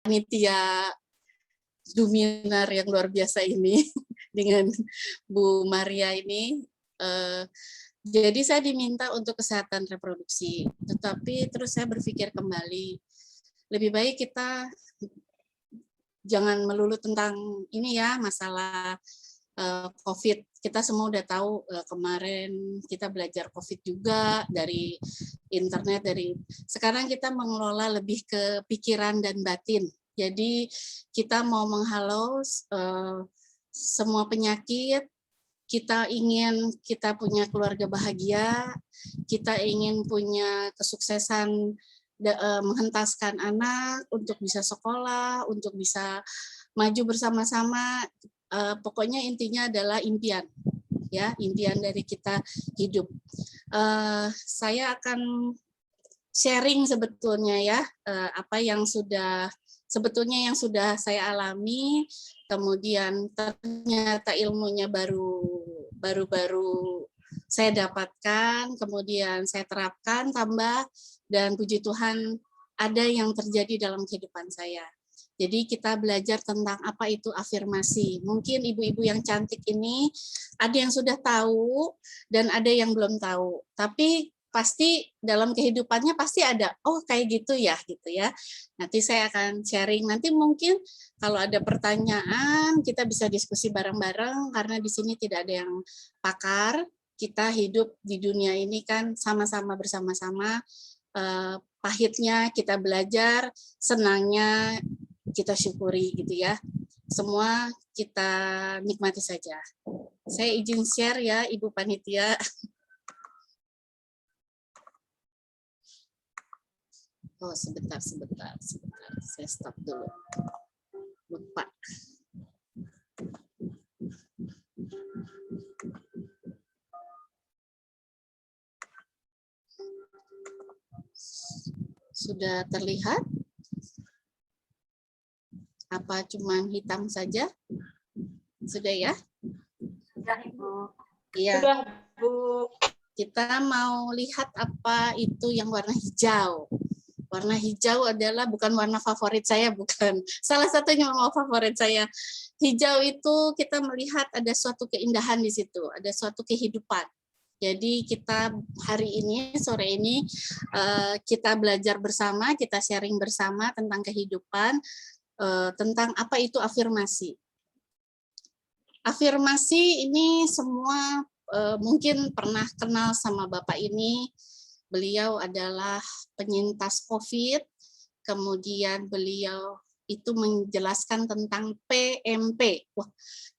panitia Duminar yang luar biasa ini dengan Bu Maria ini. Jadi saya diminta untuk kesehatan reproduksi, tetapi terus saya berpikir kembali, lebih baik kita jangan melulu tentang ini ya, masalah COVID. Kita semua udah tahu kemarin kita belajar COVID juga dari internet, sekarang kita mengelola lebih ke pikiran dan batin. Jadi kita mau menghalau semua penyakit. Kita ingin kita punya keluarga bahagia, kita ingin punya kesuksesan menghentaskan anak untuk bisa sekolah, untuk bisa maju bersama-sama. Pokoknya intinya adalah impian, ya, impian dari kita hidup. Saya akan sharing sebetulnya ya, apa yang sebetulnya sudah saya alami, kemudian ternyata ilmunya baru saya dapatkan, kemudian saya terapkan, tambah, dan puji Tuhan ada yang terjadi dalam kehidupan saya. Jadi kita belajar tentang apa itu afirmasi. Mungkin ibu-ibu yang cantik ini ada yang sudah tahu dan ada yang belum tahu. Tapi pasti dalam kehidupannya pasti ada, oh kayak gitu ya. Nanti saya akan sharing. Nanti mungkin kalau ada pertanyaan kita bisa diskusi bareng-bareng karena di sini tidak ada yang pakar. Kita hidup di dunia ini kan sama-sama bersama-sama. Pahitnya kita belajar, senangnya kita syukuri gitu ya. Semua kita nikmati saja. Saya izin share ya Ibu Panitia. Oh, sebentar. Saya stop dulu. Lupa. Sudah terlihat? Apa cuma hitam saja? Sudah ya? Sudah, Ibu. Iya. Sudah, Bu. Kita mau lihat apa itu yang warna hijau. Warna hijau adalah bukan warna favorit saya, bukan. Salah satunya warna favorit saya. Hijau itu kita melihat ada suatu keindahan di situ, ada suatu kehidupan. Jadi kita hari ini, sore ini, kita belajar bersama, kita sharing bersama tentang kehidupan, tentang apa itu afirmasi. Afirmasi ini semua mungkin pernah kenal sama Bapak ini. Beliau adalah penyintas COVID, kemudian beliau itu menjelaskan tentang PMP. Wah,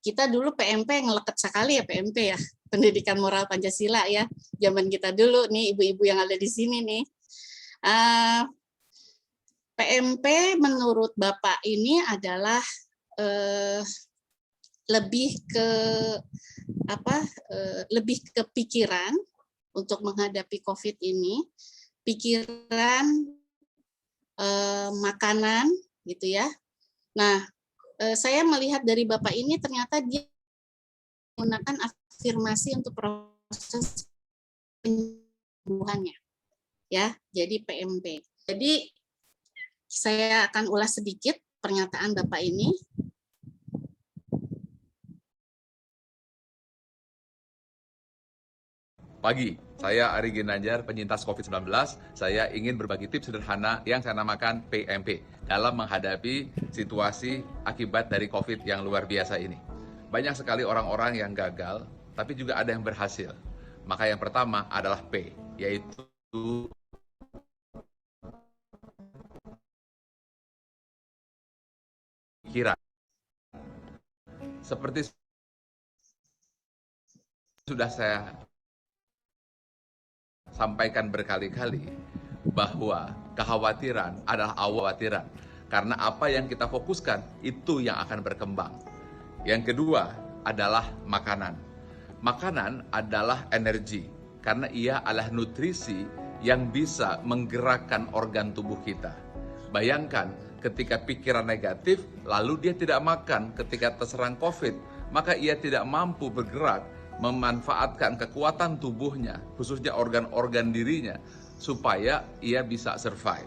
kita dulu PMP ngeleket sekali ya PMP ya, Pendidikan Moral Pancasila ya, zaman kita dulu nih ibu-ibu yang ada di sini nih. PMP menurut Bapak ini adalah lebih ke lebih ke pikiran untuk menghadapi COVID ini, pikiran, makanan gitu ya. Nah, saya melihat dari Bapak ini ternyata dia menggunakan afirmasi untuk proses penyembuhannya. Ya, jadi PMP. Jadi saya akan ulas sedikit pernyataan Bapak ini. Pagi, saya Ari Ginanjar, penyintas COVID-19. Saya ingin berbagi tips sederhana yang saya namakan PMP dalam menghadapi situasi akibat dari COVID yang luar biasa ini. Banyak sekali orang-orang yang gagal, tapi juga ada yang berhasil. Maka yang pertama adalah P, yaitu pikiran. Seperti sudah saya sampaikan berkali-kali bahwa kekhawatiran adalah awal kekhawatiran. Karena apa yang kita fokuskan itu yang akan berkembang. Yang kedua adalah makanan. Makanan adalah energi karena ia adalah nutrisi yang bisa menggerakkan organ tubuh kita. Bayangkan ketika pikiran negatif lalu dia tidak makan ketika terserang COVID, maka ia tidak mampu bergerak memanfaatkan kekuatan tubuhnya, khususnya organ-organ dirinya, supaya ia bisa survive.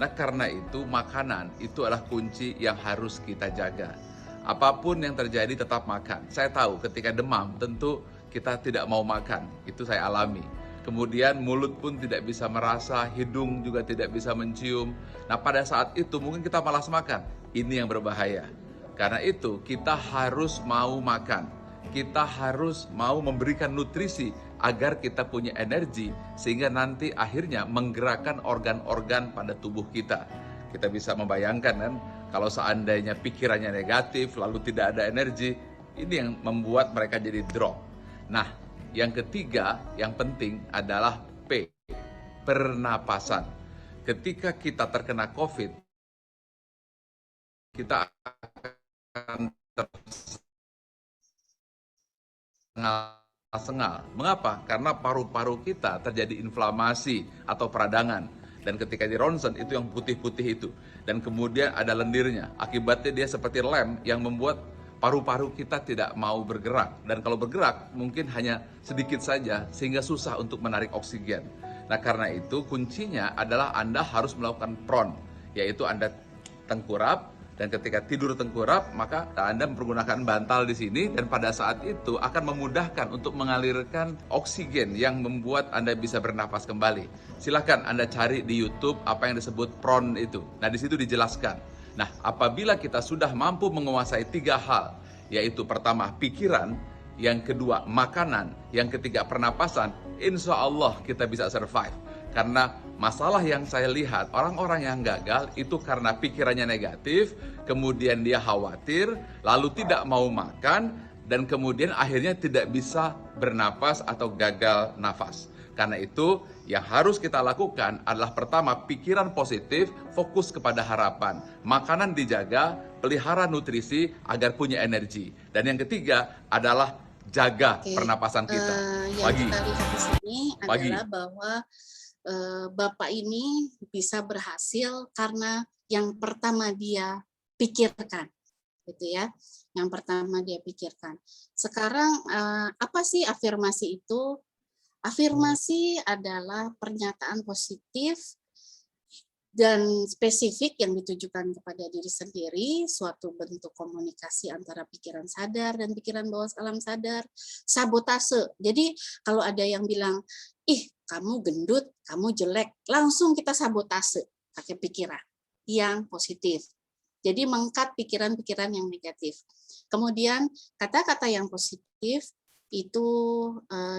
Nah, karena itu makanan itu adalah kunci yang harus kita jaga. Apapun yang terjadi tetap makan. Saya tahu ketika demam tentu kita tidak mau makan, itu saya alami. Kemudian mulut pun tidak bisa merasa, hidung juga tidak bisa mencium. Nah, pada saat itu mungkin kita malas makan. Ini yang berbahaya. Karena itu kita harus mau makan. Kita harus mau memberikan nutrisi agar kita punya energi sehingga nanti akhirnya menggerakkan organ-organ pada tubuh kita. Kita bisa membayangkan kan, kalau seandainya pikirannya negatif lalu tidak ada energi, ini yang membuat mereka jadi drop. Nah, yang ketiga yang penting adalah P, pernapasan. Ketika kita terkena COVID, kita akan tersengal. Mengapa? Karena paru-paru kita terjadi inflamasi atau peradangan. Dan ketika di ronsen itu yang putih-putih itu. Dan kemudian ada lendirnya. Akibatnya dia seperti lem yang membuat paru-paru kita tidak mau bergerak. Dan kalau bergerak mungkin hanya sedikit saja sehingga susah untuk menarik oksigen. Nah, karena itu kuncinya adalah Anda harus melakukan PRON, yaitu Anda tengkurap. Dan ketika tidur tengkurap, maka Anda menggunakan bantal di sini dan pada saat itu akan memudahkan untuk mengalirkan oksigen yang membuat Anda bisa bernapas kembali. Silakan Anda cari di YouTube apa yang disebut PRON itu. Nah, di situ dijelaskan. Nah, apabila kita sudah mampu menguasai 3 hal, yaitu pertama pikiran, yang kedua makanan, yang ketiga pernapasan, insya Allah kita bisa survive. Karena masalah yang saya lihat, orang-orang yang gagal itu karena pikirannya negatif, kemudian dia khawatir, lalu tidak mau makan, dan kemudian akhirnya tidak bisa bernapas atau gagal nafas. Karena itu, yang harus kita lakukan adalah pertama, pikiran positif, fokus kepada harapan. Makanan dijaga, pelihara nutrisi agar punya energi. Dan yang ketiga adalah jaga pernapasan kita. Yang kita lihat di sini adalah bahwa Bapak ini bisa berhasil karena yang pertama dia pikirkan, gitu ya. Yang pertama dia pikirkan. Sekarang apa sih afirmasi itu? Afirmasi adalah pernyataan positif dan spesifik yang ditujukan kepada diri sendiri, suatu bentuk komunikasi antara pikiran sadar dan pikiran bawah alam sadar. Sabotase. Jadi kalau ada yang bilang, ih kamu gendut, kamu jelek, langsung kita sabotase pakai pikiran yang positif. Jadi mengkat pikiran-pikiran yang negatif. Kemudian kata-kata yang positif itu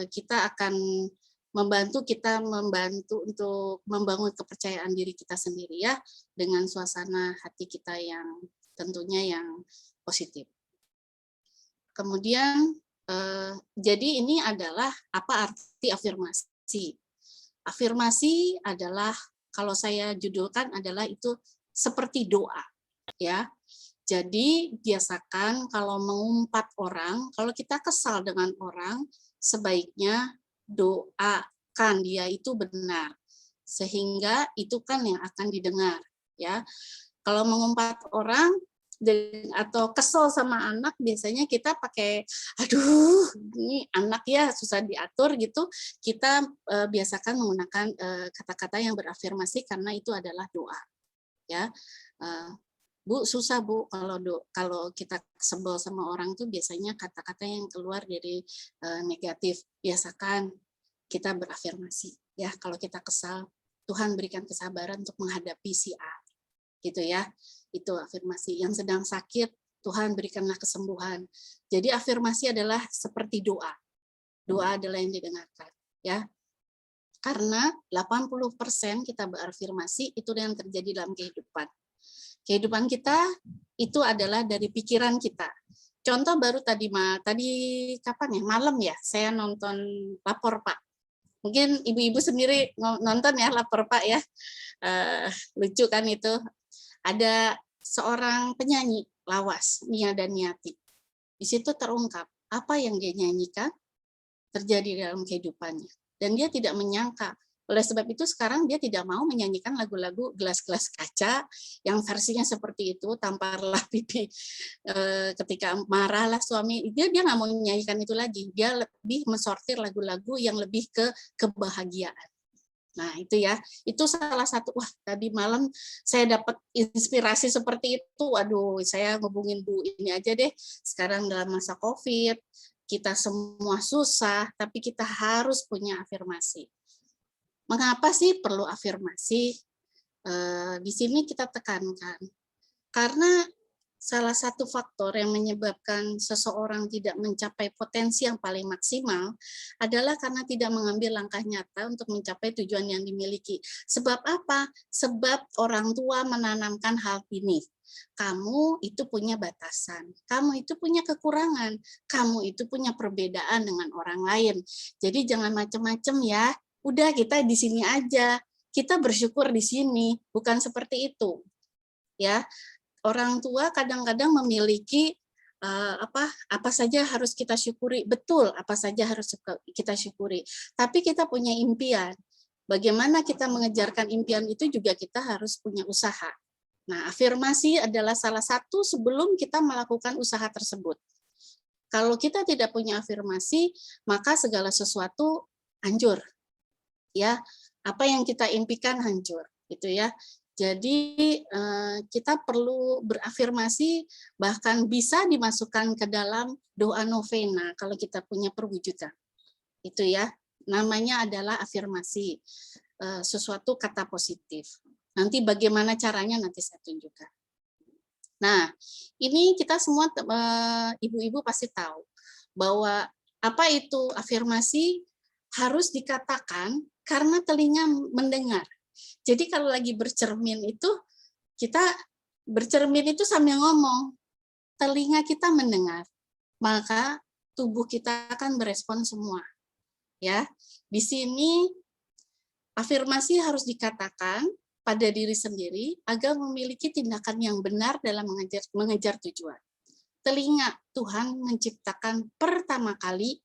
kita akan membantu untuk membangun kepercayaan diri kita sendiri ya, dengan suasana hati kita yang tentunya yang positif. Kemudian jadi ini adalah apa arti afirmasi? Afirmasi adalah, kalau saya judulkan adalah itu seperti doa ya. Jadi biasakan kalau mengumpat orang, kalau kita kesal dengan orang, sebaiknya doakan dia itu benar, sehingga itu kan yang akan didengar ya. Kalau mengumpat orang atau kesel sama anak, biasanya kita pakai aduh ini anak ya susah diatur gitu, kita biasakan menggunakan kata-kata yang berafirmasi karena itu adalah doa ya. Bu, susah Bu kalau kita sebel sama orang tuh biasanya kata-kata yang keluar dari negatif. Biasakan kita berafirmasi ya, kalau kita kesal, Tuhan berikan kesabaran untuk menghadapi si A. Gitu ya. Itu afirmasi. Yang sedang sakit, Tuhan berikanlah kesembuhan. Jadi afirmasi adalah seperti doa. Doa adalah yang didengarkan ya. Karena 80% kita berafirmasi itu yang terjadi dalam kehidupan. Kehidupan kita itu adalah dari pikiran kita. Contoh baru tadi kapan ya? Malam ya, saya nonton Lapor Pak. Mungkin ibu-ibu sendiri nonton ya Lapor Pak ya. Lucu kan itu. Ada seorang penyanyi lawas, Nia Daniati. Di situ terungkap apa yang dia nyanyikan terjadi dalam kehidupannya. Dan dia tidak menyangka. Oleh sebab itu sekarang dia tidak mau menyanyikan lagu-lagu gelas-gelas kaca yang versinya seperti itu, tamparlah pipi ketika marahlah suami. Dia nggak mau menyanyikan itu lagi. Dia lebih mensortir lagu-lagu yang lebih ke kebahagiaan. Nah, itu ya. Itu salah satu, wah tadi malam saya dapat inspirasi seperti itu. Waduh, saya ngubungin Bu ini aja deh. Sekarang dalam masa Covid, kita semua susah, tapi kita harus punya afirmasi. Mengapa sih perlu afirmasi? Di sini kita tekankan. Karena salah satu faktor yang menyebabkan seseorang tidak mencapai potensi yang paling maksimal adalah karena tidak mengambil langkah nyata untuk mencapai tujuan yang dimiliki. Sebab apa? Sebab orang tua menanamkan hal ini. Kamu itu punya batasan, kamu itu punya kekurangan, kamu itu punya perbedaan dengan orang lain. Jadi jangan macam-macam ya. Udah kita di sini aja. Kita bersyukur di sini, bukan seperti itu. Ya, orang tua kadang-kadang memiliki apa saja harus kita syukuri, betul apa saja harus kita syukuri, tapi kita punya impian. Bagaimana kita mengejarkan impian itu juga kita harus punya usaha. Nah, afirmasi adalah salah satu sebelum kita melakukan usaha tersebut. Kalau kita tidak punya afirmasi, maka segala sesuatu hancur. Ya, apa yang kita impikan hancur, gitu ya. Jadi kita perlu berafirmasi, bahkan bisa dimasukkan ke dalam doa novena kalau kita punya perwujudan. Itu ya, namanya adalah afirmasi, sesuatu kata positif. Nanti bagaimana caranya nanti saya tunjukkan. Nah, ini kita semua ibu-ibu pasti tahu bahwa apa itu afirmasi harus dikatakan karena telinga mendengar. Jadi kalau lagi bercermin itu, kita bercermin itu sambil ngomong, telinga kita mendengar, maka tubuh kita akan berespon semua. Ya, di sini afirmasi harus dikatakan pada diri sendiri agar memiliki tindakan yang benar dalam mengejar tujuan. Telinga Tuhan menciptakan pertama kali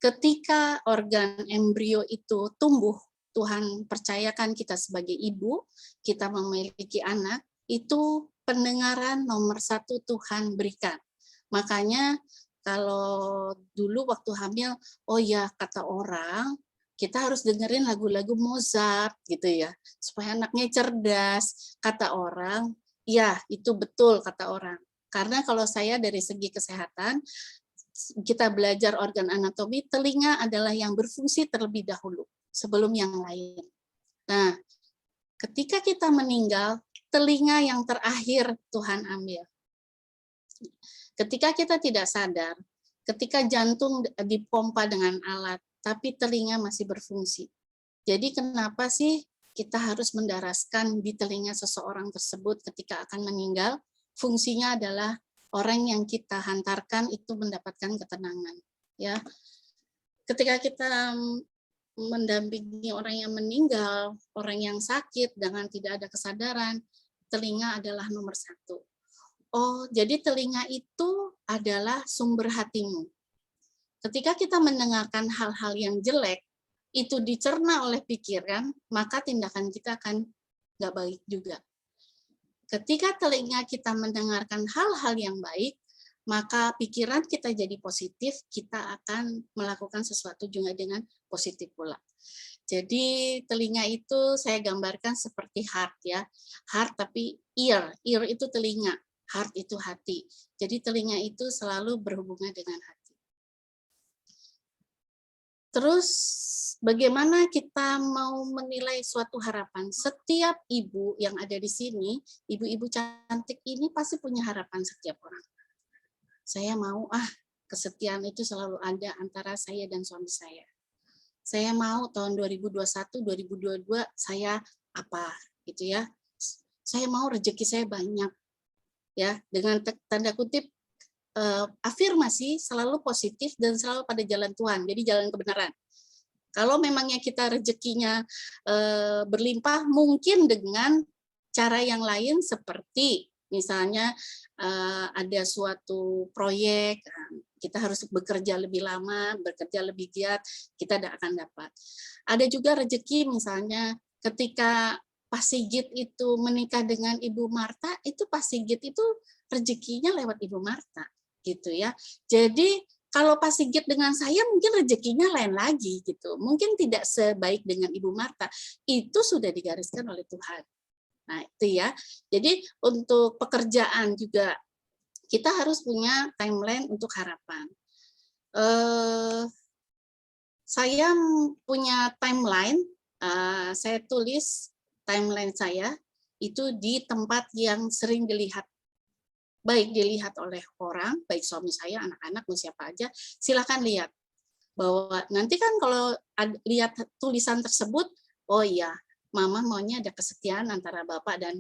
ketika organ embrio itu tumbuh. Tuhan percayakan kita sebagai ibu, kita memiliki anak, itu pendengaran nomor 1 Tuhan berikan. Makanya kalau dulu waktu hamil, oh ya kata orang, kita harus dengerin lagu-lagu Mozart gitu ya, supaya anaknya cerdas. Kata orang, ya itu betul kata orang. Karena kalau saya dari segi kesehatan, kita belajar organ anatomi, telinga adalah yang berfungsi terlebih dahulu sebelum yang lain. Nah, ketika kita meninggal, telinga yang terakhir Tuhan ambil. Ketika kita tidak sadar, ketika jantung dipompa dengan alat, tapi telinga masih berfungsi. Jadi kenapa sih kita harus mendaraskan di telinga seseorang tersebut ketika akan meninggal? Fungsinya adalah orang yang kita hantarkan itu mendapatkan ketenangan. Ya, ketika kita mendampingi orang yang meninggal, orang yang sakit dengan tidak ada kesadaran, telinga adalah nomor 1. Oh, jadi telinga itu adalah sumber hatimu. Ketika kita mendengarkan hal-hal yang jelek, itu dicerna oleh pikiran, maka tindakan kita akan nggak baik juga. Ketika telinga kita mendengarkan hal-hal yang baik, maka pikiran kita jadi positif, kita akan melakukan sesuatu juga dengan positif pula. Jadi telinga itu saya gambarkan seperti heart ya. Heart tapi ear itu telinga, heart itu hati. Jadi telinga itu selalu berhubungan dengan hati. Terus bagaimana kita mau menilai suatu harapan? Setiap ibu yang ada di sini, ibu-ibu cantik ini pasti punya harapan setiap orang. Saya mau kesetiaan itu selalu ada antara saya dan suami saya. Saya mau tahun 2021, 2022 saya apa gitu ya. Saya mau rezeki saya banyak. Ya, dengan tanda kutip afirmasi selalu positif dan selalu pada jalan Tuhan. Jadi jalan kebenaran. Kalau memangnya kita rezekinya berlimpah, mungkin dengan cara yang lain seperti misalnya ada suatu proyek, kita harus bekerja lebih lama, bekerja lebih giat, kita tidak akan dapat. Ada juga rezeki misalnya ketika Pak Sigit itu menikah dengan Ibu Marta, itu Pak Sigit itu rezekinya lewat Ibu Marta, gitu ya. Jadi Kalau Pak Sigit dengan saya mungkin rezekinya lain lagi gitu. Mungkin tidak sebaik dengan Ibu Marta. Itu sudah digariskan oleh Tuhan. Nah, itu ya. Jadi untuk pekerjaan juga kita harus punya timeline untuk harapan. Saya punya timeline, saya tulis timeline saya itu di tempat yang sering dilihat, baik dilihat oleh orang, baik suami saya, anak-anak, mau siapa aja, silakan lihat. Bahwa nanti kan kalau lihat tulisan tersebut, oh iya, Mama maunya ada kesetiaan antara Bapak dan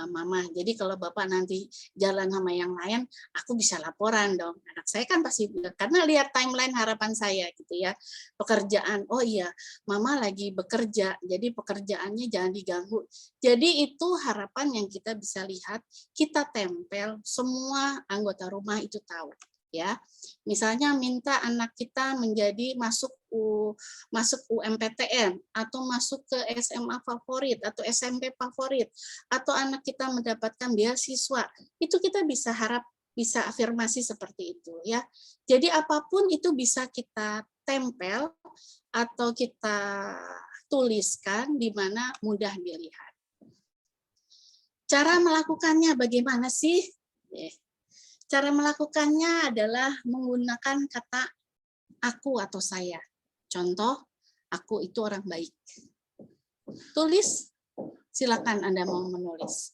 Mama. Jadi kalau Bapak nanti jalan sama yang lain, aku bisa laporan dong. Anak saya kan pasti, karena lihat timeline harapan saya gitu ya. Pekerjaan, oh iya, Mama lagi bekerja, jadi pekerjaannya jangan diganggu. Jadi itu harapan yang kita bisa lihat, kita tempel, semua anggota rumah itu tahu. Ya, misalnya minta anak kita menjadi masuk UMPTN atau masuk ke SMA favorit atau SMP favorit atau anak kita mendapatkan beasiswa, itu kita bisa bisa afirmasi seperti itu ya. Jadi apapun itu bisa kita tempel atau kita tuliskan di mana mudah dilihat. Cara melakukannya bagaimana sih? Cara melakukannya adalah menggunakan kata aku atau saya. Contoh, aku itu orang baik. Tulis, silakan Anda mau menulis.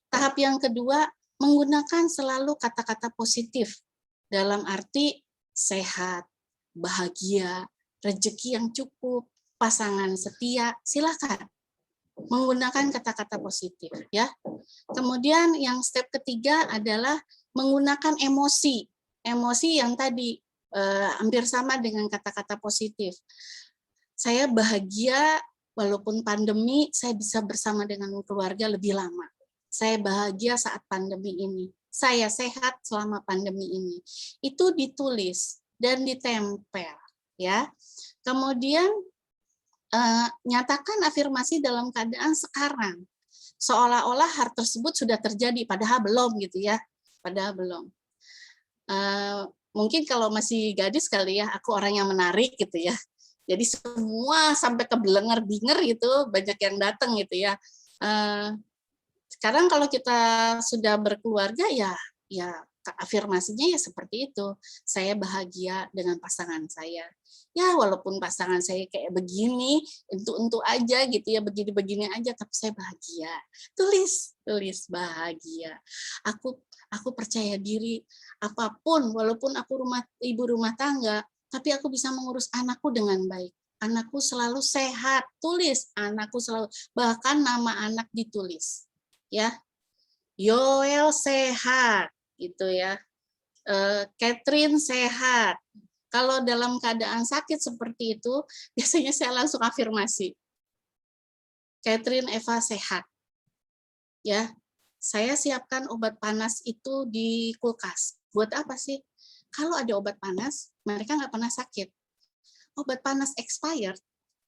Tahap yang kedua, menggunakan selalu kata-kata positif dalam arti sehat, bahagia, rezeki yang cukup, pasangan setia, silakan menggunakan kata-kata positif ya. Kemudian yang step ketiga adalah menggunakan emosi. Emosi yang tadi hampir sama dengan kata-kata positif. Saya bahagia walaupun pandemi, saya bisa bersama dengan keluarga lebih lama. Saya bahagia saat pandemi ini. Saya sehat selama pandemi ini. Itu ditulis dan ditempel ya. Kemudian nyatakan afirmasi dalam keadaan sekarang. Seolah-olah hal tersebut sudah terjadi, padahal belum gitu ya. Padahal belum. Mungkin kalau masih gadis kali ya, aku orang yang menarik gitu ya. Jadi semua sampai ke belenger-binger gitu, banyak yang datang gitu ya. Sekarang kalau kita sudah berkeluarga ya afirmasinya ya seperti itu. Saya bahagia dengan pasangan saya. Ya walaupun pasangan saya kayak begini, untuk aja gitu ya, begini-begini aja, tapi saya bahagia. Tulis bahagia. Aku percaya diri apapun, walaupun aku ibu rumah tangga, tapi aku bisa mengurus anakku dengan baik. Anakku selalu sehat. Tulis, anakku selalu, bahkan nama anak ditulis. Ya. Yoel sehat gitu ya. Catherine sehat. Kalau dalam keadaan sakit seperti itu, biasanya saya langsung afirmasi. Catherine Eva sehat. Ya. Saya siapkan obat panas itu di kulkas. Buat apa sih? Kalau ada obat panas, mereka nggak pernah sakit. Obat panas expired,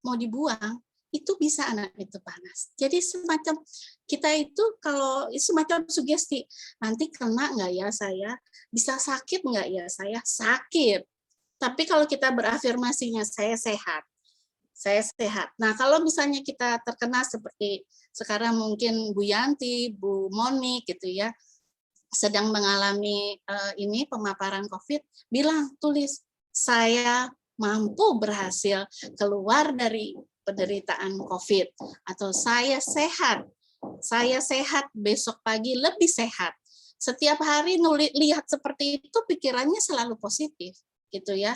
mau dibuang, itu bisa anak itu panas. Jadi semacam kita itu kalau semacam sugesti, nanti kena nggak ya saya, bisa sakit nggak ya saya, sakit. Tapi kalau kita berafirmasinya saya sehat. Nah kalau misalnya kita terkena seperti sekarang mungkin Bu Yanti, Bu Moni gitu ya, sedang mengalami ini pemaparan COVID, bilang tulis saya mampu berhasil keluar dari penderitaan COVID, atau saya sehat besok pagi lebih sehat. Setiap hari lihat seperti itu, pikirannya selalu positif gitu ya.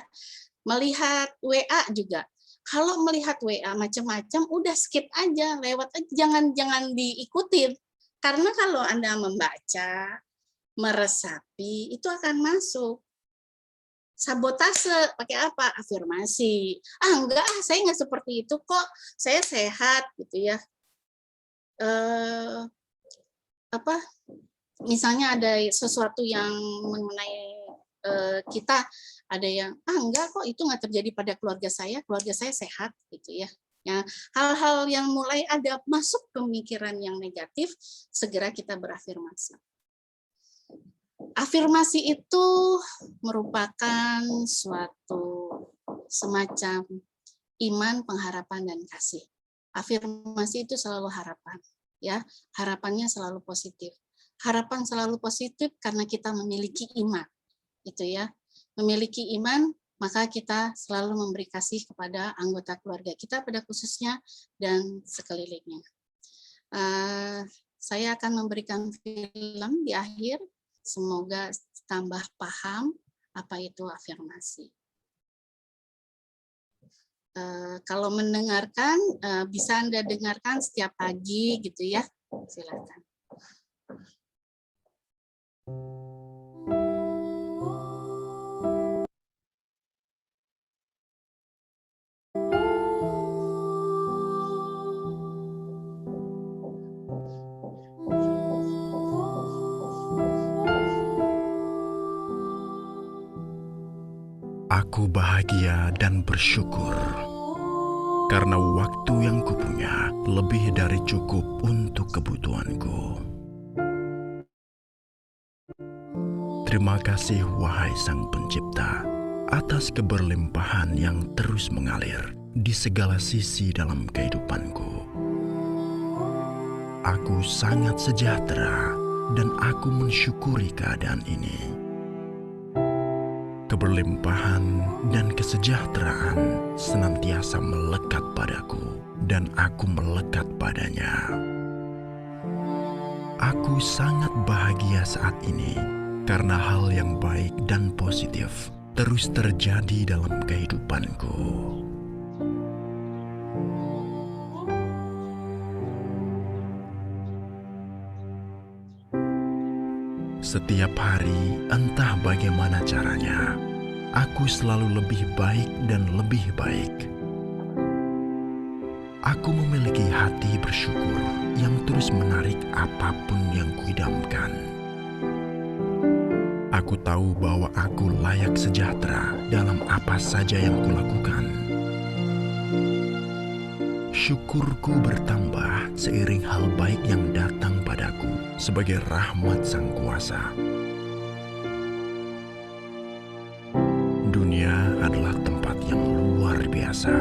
Melihat WA juga, kalau melihat WA macam-macam udah skip aja, lewat aja, jangan diikutin, karena kalau Anda membaca, meresapi, itu akan masuk. Sabotase pakai apa? Afirmasi. Enggak, saya nggak seperti itu kok. Saya sehat gitu ya. Misalnya ada sesuatu yang mengenai kita, ada yang enggak kok, itu nggak terjadi pada keluarga saya sehat gitu ya. Ya, hal-hal yang mulai ada masuk pemikiran yang negatif, segera kita berafirmasi. Afirmasi itu merupakan suatu semacam iman, pengharapan, dan kasih. Afirmasi itu selalu harapan, ya. Harapannya selalu positif. Harapan selalu positif karena kita memiliki iman, itu ya. Memiliki iman, maka kita selalu memberi kasih kepada anggota keluarga kita pada khususnya dan sekelilingnya. Saya akan memberikan film di akhir, semoga tambah paham apa itu afirmasi. Kalau mendengarkan, bisa Anda dengarkan setiap pagi gitu ya, silakan. Aku bahagia dan bersyukur karena waktu yang kupunya lebih dari cukup untuk kebutuhanku. Terima kasih wahai Sang Pencipta atas keberlimpahan yang terus mengalir di segala sisi dalam kehidupanku. Aku sangat sejahtera dan aku mensyukuri keadaan ini. Keberlimpahan dan kesejahteraan senantiasa melekat padaku dan aku melekat padanya. Aku sangat bahagia saat ini karena hal yang baik dan positif terus terjadi dalam kehidupanku. Setiap hari, entah bagaimana caranya, aku selalu lebih baik dan lebih baik. Aku memiliki hati bersyukur yang terus menarik apapun yang kuidamkan. Aku tahu bahwa aku layak sejahtera dalam apa saja yang kulakukan. Syukurku bertambah seiring hal baik yang datang padaku sebagai rahmat Sang Kuasa. Dunia adalah tempat yang luar biasa,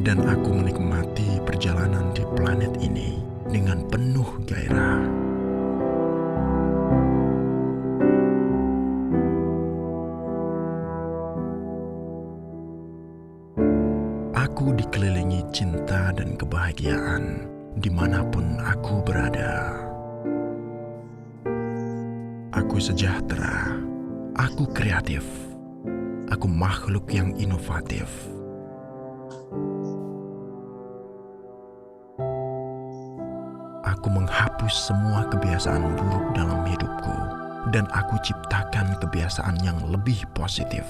dan aku menikmati perjalanan di planet ini dengan penuh gairah. Aku dikelilingi cinta dan kebahagiaan dimanapun aku berada. Aku sejahtera, aku kreatif, aku makhluk yang inovatif. Aku menghapus semua kebiasaan buruk dalam hidupku dan aku ciptakan kebiasaan yang lebih positif.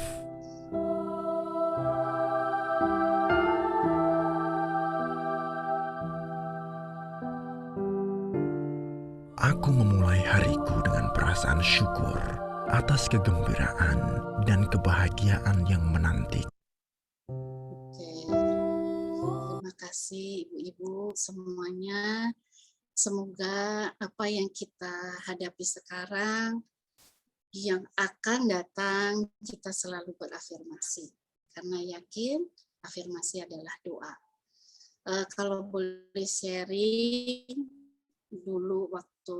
Aku memulai hariku dengan perasaan syukur atas kegembiraan dan kebahagiaan yang menanti. Oke, terima kasih ibu-ibu semuanya. Semoga apa yang kita hadapi sekarang, yang akan datang, kita selalu berafirmasi. Karena yakin afirmasi adalah doa. Kalau boleh sharing, dulu waktu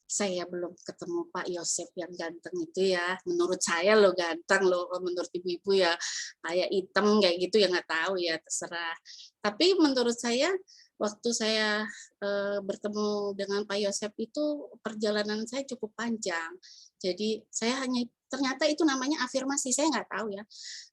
saya belum ketemu Pak Yosep yang ganteng itu ya, menurut saya lo ganteng lo, menurut ibu-ibu ya kayak hitam kayak gitu ya nggak tahu ya, terserah. Tapi menurut saya waktu saya bertemu dengan Pak Yosep itu perjalanan saya cukup panjang. Jadi saya hanya ternyata itu namanya afirmasi, saya nggak tahu ya.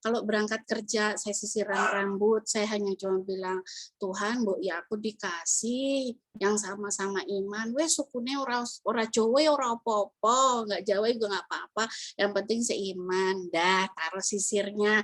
Kalau berangkat kerja saya sisiran rambut, saya hanya cuma bilang, Tuhan, Bu, ya aku dikasih yang sama-sama iman. Wes sukune ora Jawa ora apa-apa, nggak Jawa juga nggak apa-apa. Yang penting seiman. Dah, taruh sisirnya,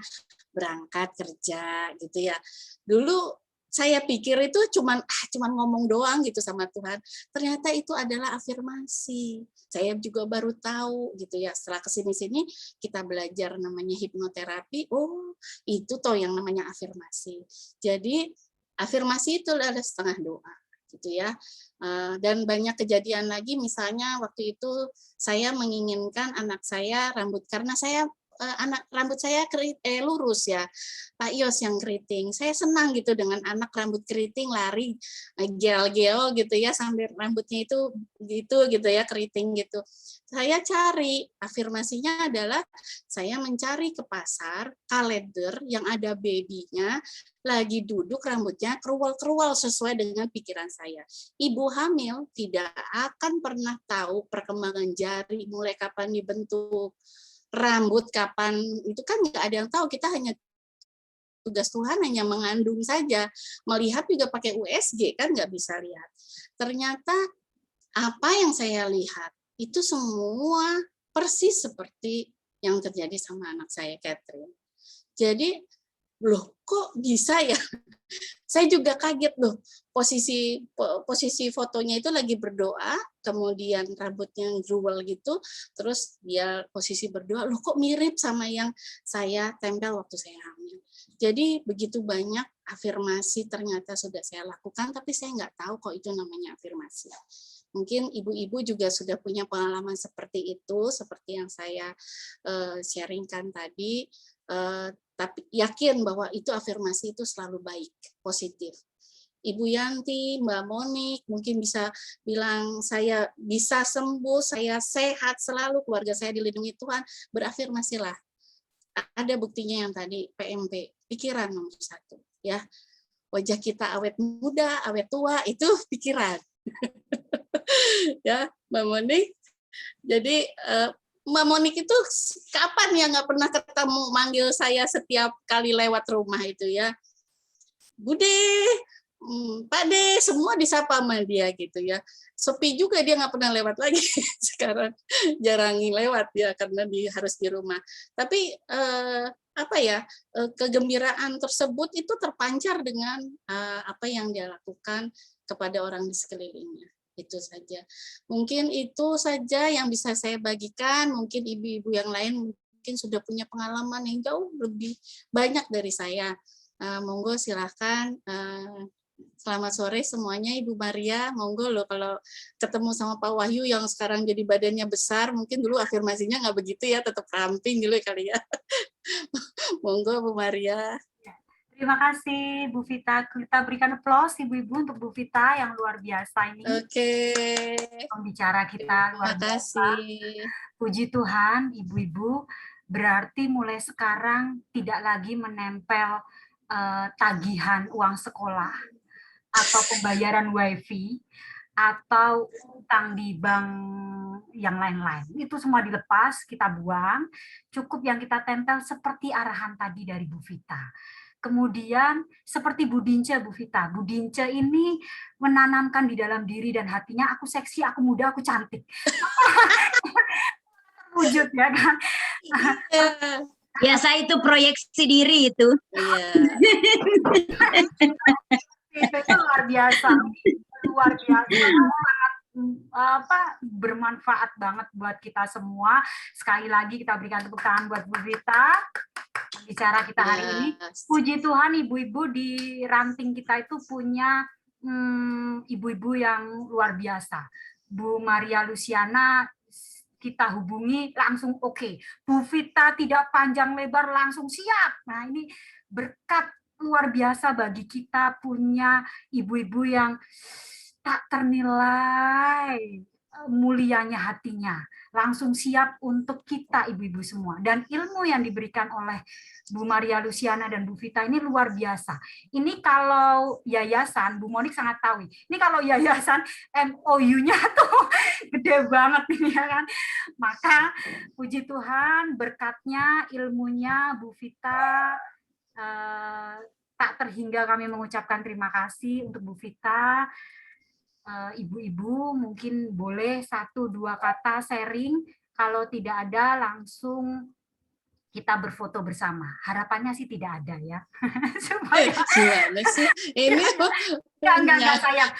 berangkat kerja gitu ya. Dulu saya pikir itu cuman ngomong doang gitu sama Tuhan. Ternyata itu adalah afirmasi. Saya juga baru tahu gitu ya. Setelah kesini-sini kita belajar namanya hipnoterapi. Oh, itu toh yang namanya afirmasi. Jadi afirmasi itu adalah setengah doa. gitu ya. Dan banyak kejadian lagi, misalnya waktu itu saya menginginkan anak saya karena saya rambut saya lurus ya, Pak Yos yang keriting. Saya senang gitu dengan anak rambut keriting lari gel-gel gitu ya sambil rambutnya itu gitu ya keriting gitu. Saya cari afirmasinya adalah saya mencari ke pasar kalender yang ada babynya lagi duduk rambutnya kerual-kerual sesuai dengan pikiran saya. Ibu hamil tidak akan pernah tahu perkembangan jari mulai kapan dibentuk, rambut kapan, itu kan nggak ada yang tahu, kita hanya tugas Tuhan hanya mengandung saja, melihat juga pakai USG kan nggak bisa lihat. Ternyata apa yang saya lihat itu semua persis seperti yang terjadi sama anak saya Catherine. Jadi loh kok bisa ya? Saya juga kaget loh, posisi fotonya itu lagi berdoa, kemudian rambutnya gruwel gitu, terus dia posisi berdoa, loh kok mirip sama yang saya tempel waktu saya hamil. Jadi begitu banyak afirmasi ternyata sudah saya lakukan, tapi saya nggak tahu kok itu namanya afirmasi. Mungkin ibu-ibu juga sudah punya pengalaman seperti itu, seperti yang saya sharingkan tadi, tapi yakin bahwa itu afirmasi itu selalu baik, positif. Ibu Yanti, Mbak Monik mungkin bisa bilang saya bisa sembuh, saya sehat selalu, keluarga saya dilindungi Tuhan, berafirmasilah. Ada buktinya yang tadi PMP, pikiran nomor 1 ya. Wajah kita awet muda, awet tua itu pikiran. Ya, Mbak Monik. Jadi Mbak Monik itu kapan ya nggak pernah ketemu, manggil saya setiap kali lewat rumah itu ya. Bude, Pak De, semua disapa sama dia gitu ya. Sepi juga dia nggak pernah lewat lagi. Sekarang jarang lewat ya karena harus di rumah. Tapi kegembiraan tersebut itu terpancar dengan apa yang dia lakukan kepada orang di sekelilingnya. Itu saja. Mungkin itu saja yang bisa saya bagikan. Mungkin ibu-ibu yang lain mungkin sudah punya pengalaman yang jauh lebih banyak dari saya. Monggo silahkan. Selamat sore semuanya, Ibu Maria. Monggo loh kalau ketemu sama Pak Wahyu yang sekarang jadi badannya besar, mungkin dulu afirmasinya nggak begitu ya, tetap ramping dulu kali ya. Monggo Bu Maria. Terima kasih Bu Vita. Kita berikan aplaus ibu-ibu untuk Bu Vita yang luar biasa ini. Oke. Pembicara kita luar biasa. Puji Tuhan, ibu-ibu, berarti mulai sekarang tidak lagi menempel tagihan uang sekolah atau pembayaran wifi atau utang di bank yang lain-lain. Itu semua dilepas, kita buang. Cukup yang kita tempel seperti arahan tadi dari Bu Vita. Kemudian seperti Bu Dince, Bu Vita. Bu Dince ini menanamkan di dalam diri dan hatinya, aku seksi, aku muda, aku cantik. Wujud ya kan. Biasa itu proyeksi diri itu. Itu luar biasa. Luar biasa. Sangat bermanfaat banget buat kita semua. Sekali lagi kita berikan tepuk tangan buat Bu Vita. Bicara kita hari ini. Puji Tuhan ibu-ibu di ranting kita itu punya ibu-ibu yang luar biasa. Bu Maria Luciana kita hubungi langsung oke. Bu Vita tidak panjang lebar langsung siap. Nah ini berkat luar biasa bagi kita punya ibu-ibu yang tak ternilai mulianya hatinya, langsung siap untuk kita ibu-ibu semua. Dan ilmu yang diberikan oleh Bu Maria Luciana dan Bu Vita ini luar biasa. Ini kalau yayasan, Bu Monik sangat tahu. Ini kalau yayasan MOU-nya tuh gede banget ini ya kan. Maka puji Tuhan berkatnya, ilmunya Bu Vita tak terhingga kami mengucapkan terima kasih untuk Bu Vita. Ibu-ibu mungkin boleh 1-2 kata sharing, kalau tidak ada langsung kita berfoto bersama. Harapannya sih tidak ada ya. Supaya ini enggak sayang.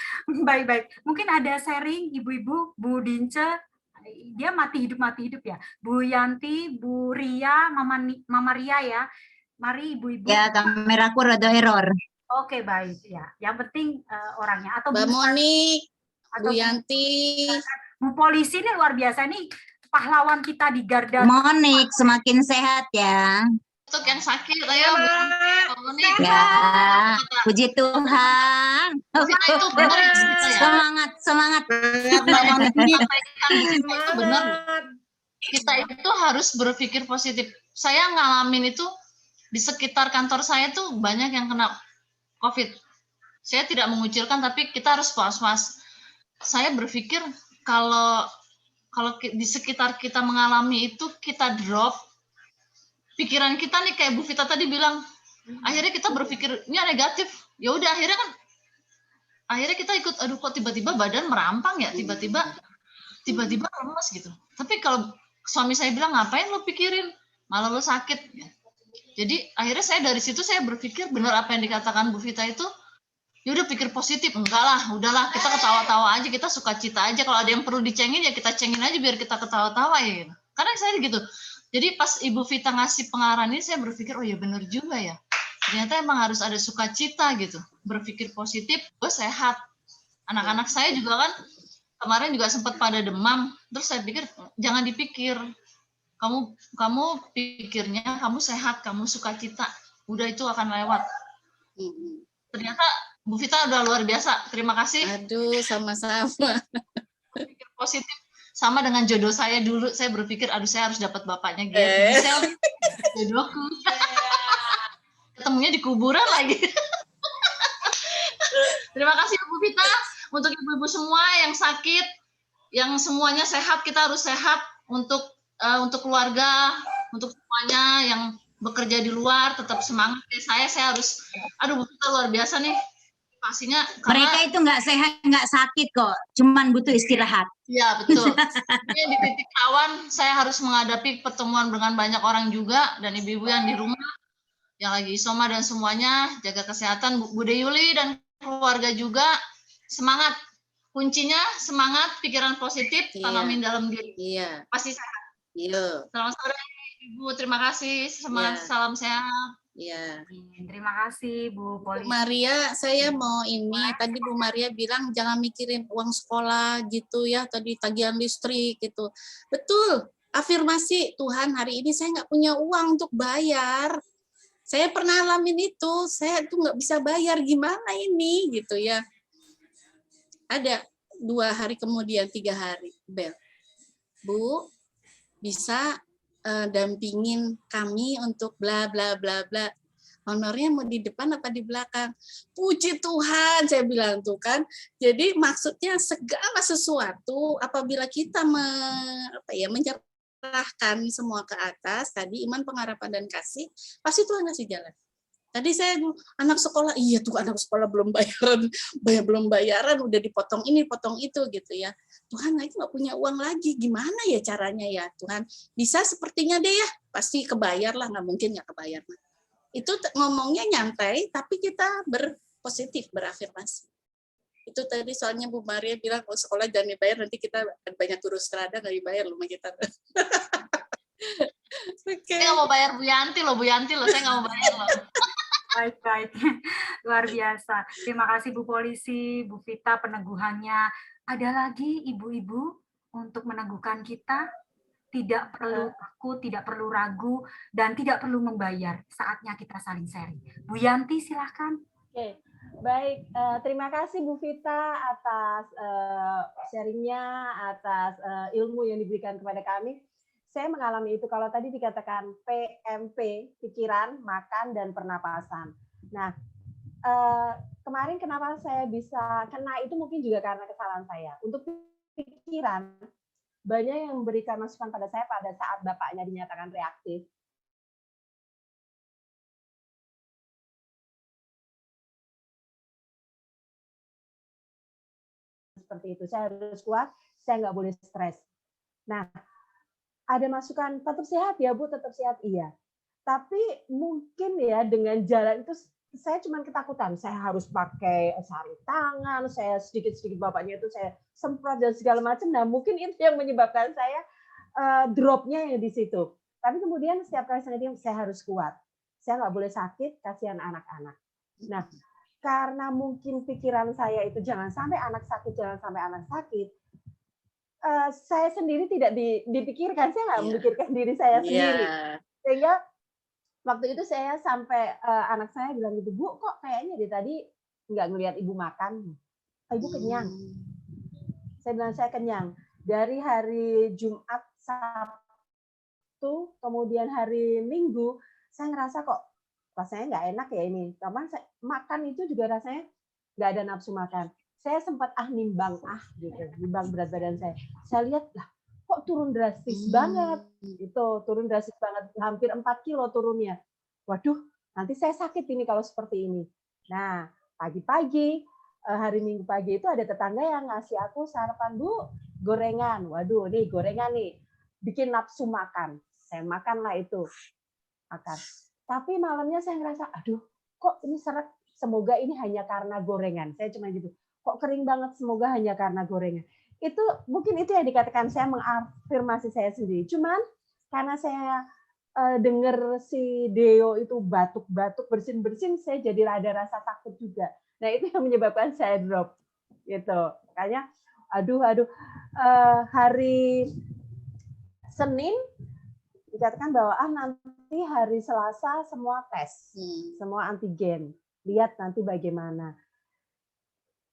Baik-baik. Mungkin ada sharing ibu-ibu, Bu Dince, dia mati hidup ya. Bu Yanti, Bu Ria, Mama Ria ya. Mari ibu-ibu. Ya, kameraku rada error. Oke, baik ya. Yang penting orangnya atau Mbak Bu Monik, atau Bu Yanti. Bu Polisi ini luar biasa nih, pahlawan kita di garda. Monik semakin sehat ya. Untuk yang sakit, ayo Bu Monik. Ya, puji Tuhan. Kita itu benar ya, kita ya. Semangat, semangat. Mbak Monik. Sampaikan Bu Vita itu benar. Kita itu harus berpikir positif. Saya ngalamin itu di sekitar kantor saya tuh banyak yang kena COVID. Saya tidak mengucilkan, tapi kita harus was-was. Saya berpikir kalau di sekitar kita mengalami itu, kita drop pikiran kita nih, kayak Bu Vita tadi bilang, akhirnya kita berpikirnya negatif. Ya udah, akhirnya kita ikut, aduh kok tiba-tiba badan merampang ya, tiba-tiba lemas gitu. Tapi kalau suami saya bilang, ngapain lo pikirin, malah lo sakit. Jadi akhirnya saya dari situ saya berpikir benar apa yang dikatakan Bu Vita itu, ya udah pikir positif. Enggak lah, udahlah kita ketawa-tawa aja, kita sukacita aja. Kalau ada yang perlu dicengin ya kita cengin aja biar kita ketawa-tawa ya. Karena saya gitu. Jadi pas Ibu Vita ngasih pengarahan ini, saya berpikir, oh ya benar juga ya. Ternyata emang harus ada sukacita gitu. Berpikir positif, gue sehat. Anak-anak saya juga kan kemarin juga sempat pada demam. Terus saya pikir, jangan dipikir. Kamu pikirnya kamu sehat, kamu sukacita. Udah itu akan lewat. Ternyata Bu Vita udah luar biasa. Terima kasih. Aduh, sama-sama. Berpikir positif. Sama dengan jodoh saya dulu, saya berpikir, aduh saya harus dapat bapaknya Gisel, jodohku. Ketemunya di kuburan lagi. Terima kasih Bu Vita. Untuk ibu-ibu semua yang sakit, yang semuanya sehat, kita harus sehat untuk keluarga, untuk semuanya yang bekerja di luar, tetap semangat. Kayak saya harus, aduh Bu Vita luar biasa nih. Pastinya Mereka itu nggak sehat, nggak sakit kok, cuman butuh istirahat. Iya betul. Ini di titik rawan saya harus menghadapi pertemuan dengan banyak orang juga, dan ibu-ibu yang di rumah yang lagi isoma dan semuanya jaga kesehatan. Bu Yuli dan keluarga juga semangat. Kuncinya semangat, pikiran positif, tanamin dalam diri. Iya. Pasti sehat. Iya. Selamat sore Ibu, terima kasih. Semangat, salam sehat. Iya. Terima kasih Bu Bu Polisi. Maria, saya mau ini, tadi Bu Maria bilang jangan mikirin uang sekolah gitu ya, tadi tagihan listrik gitu. Betul, afirmasi, Tuhan hari ini saya nggak punya uang untuk bayar. Saya pernah alamin itu, saya tuh nggak bisa bayar, gimana ini gitu ya. Ada 2 hari kemudian, 3 hari, Bel. Bu, bisa dampingin kami untuk bla bla bla bla. Honornya mau di depan apa di belakang? Puji Tuhan, saya bilang tuh kan. Jadi maksudnya segala sesuatu apabila kita menyerahkan semua ke atas, tadi iman, pengharapan dan kasih, pasti Tuhan ngasih jalan. Tadi saya anak sekolah, iya tuh anak sekolah belum bayaran udah dipotong ini, potong itu gitu ya. Tuhan, aku nggak punya uang lagi, gimana ya caranya ya Tuhan? Bisa sepertinya deh ya, pasti kebayar lah, nggak mungkin nggak kebayar. Itu ngomongnya nyantai, tapi kita berpositif, berafirmasi. Itu tadi soalnya Bu Maria bilang, kalau sekolah jangan dibayar, nanti kita banyak guru strada nggak dibayar loh sama kita. Saya nggak mau bayar Bu Yanti loh, saya nggak mau bayar loh. Baik. Luar biasa. Terima kasih Bu Polisi, Bu Vita peneguhannya. Ada lagi ibu-ibu untuk meneguhkan kita, tidak perlu takut, tidak perlu ragu, dan tidak perlu membayar. Saatnya kita saling sharing. Bu Yanti silahkan. Oke, baik. Terima kasih Bu Vita atas sharingnya, atas ilmu yang diberikan kepada kami. Saya mengalami itu, kalau tadi dikatakan PMP, pikiran, makan, dan pernapasan. Nah, kemarin kenapa saya bisa kena itu mungkin juga karena kesalahan saya. Untuk pikiran, banyak yang memberikan masukan pada saya pada saat bapaknya dinyatakan reaktif. Seperti itu, saya harus kuat, saya nggak boleh stres. Nah, ada masukan, tetap sehat ya Bu, tetap sehat, iya. Tapi mungkin ya dengan jalan itu saya cuma ketakutan, saya harus pakai sarung tangan, saya sedikit-sedikit bapaknya itu saya semprot dan segala macam. Nah mungkin itu yang menyebabkan saya dropnya yang di situ. Tapi kemudian setiap kali saya harus kuat, saya nggak boleh sakit, kasihan anak-anak. Nah karena mungkin pikiran saya itu jangan sampai anak sakit, saya sendiri tidak dipikirkan, saya nggak memikirkan diri saya sendiri. Sehingga waktu itu saya sampai anak saya bilang gitu, Bu, kok kayaknya dari tadi nggak ngelihat Ibu makan. Ibu kenyang. Saya bilang saya kenyang. Dari hari Jumat, Sabtu, kemudian hari Minggu, saya ngerasa kok rasanya nggak enak ya ini. Karena makan itu juga rasanya nggak ada nafsu makan. Saya sempat nimbang berat badan saya. Saya lihat lah, kok turun drastis banget. Itu turun drastis banget, hampir 4 kilo turunnya. Waduh, nanti saya sakit ini kalau seperti ini. Nah, pagi-pagi, hari Minggu pagi itu ada tetangga yang ngasih aku sarapan, Bu, gorengan. Waduh, nih gorengan nih, bikin nafsu makan. Saya makanlah itu, makan. Tapi malamnya saya ngerasa, aduh, kok ini seret. Semoga ini hanya karena gorengan. Saya cuma gitu. Kok kering banget, semoga hanya karena gorengan. Itu mungkin itu yang dikatakan saya mengafirmasi saya sendiri. Cuman karena saya dengar si Deo itu batuk-batuk, bersin-bersin, saya jadi ada rasa takut juga. Nah, itu yang menyebabkan saya drop. Gitu. Makanya hari Senin dikatakan bahwa nanti hari Selasa semua tes, semua antigen. Lihat nanti bagaimana.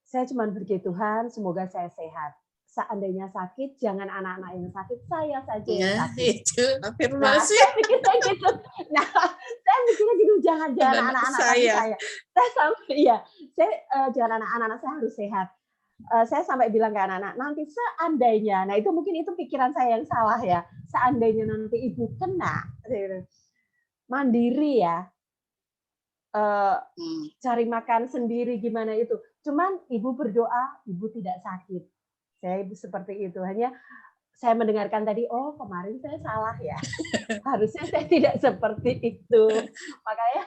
Saya cuma berdoa Tuhan, semoga saya sehat. Seandainya sakit, jangan anak-anak yang sakit, saya saja yang sakit. Itu afirmasi. Saya mikirnya gitu. Nah, saya mikirnya gitu, jangan anak-anak saya. Jangan anak-anak saya harus sehat. Saya sampai bilang ke anak-anak, nanti seandainya, nah itu mungkin itu pikiran saya yang salah ya. Seandainya nanti ibu kena, mandiri ya. Cari makan sendiri gimana itu. Cuman ibu berdoa, ibu tidak sakit. Saya seperti itu. Hanya saya mendengarkan tadi, oh kemarin saya salah ya. Harusnya saya tidak seperti itu. Makanya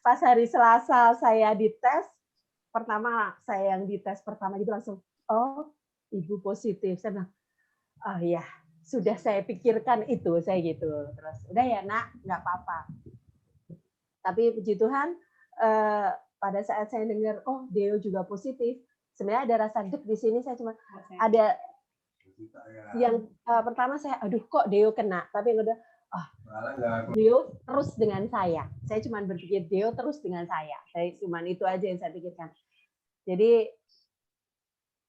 pas hari Selasa saya dites, pertama saya yang dites pertama itu langsung, oh ibu positif. Saya bilang, oh ya sudah saya pikirkan itu, saya gitu. Terus udah ya nak, nggak apa-apa. Tapi puji Tuhan, pada saat saya dengar, oh Deo juga positif, sebenarnya ada rasa deg di sini. Saya cuma ada yang pertama saya, aduh kok Deo kena, tapi yang udah, Deo terus dengan saya. Saya cuma berpikir Deo terus dengan saya. Saya cuma itu aja yang saya pikirkan. Jadi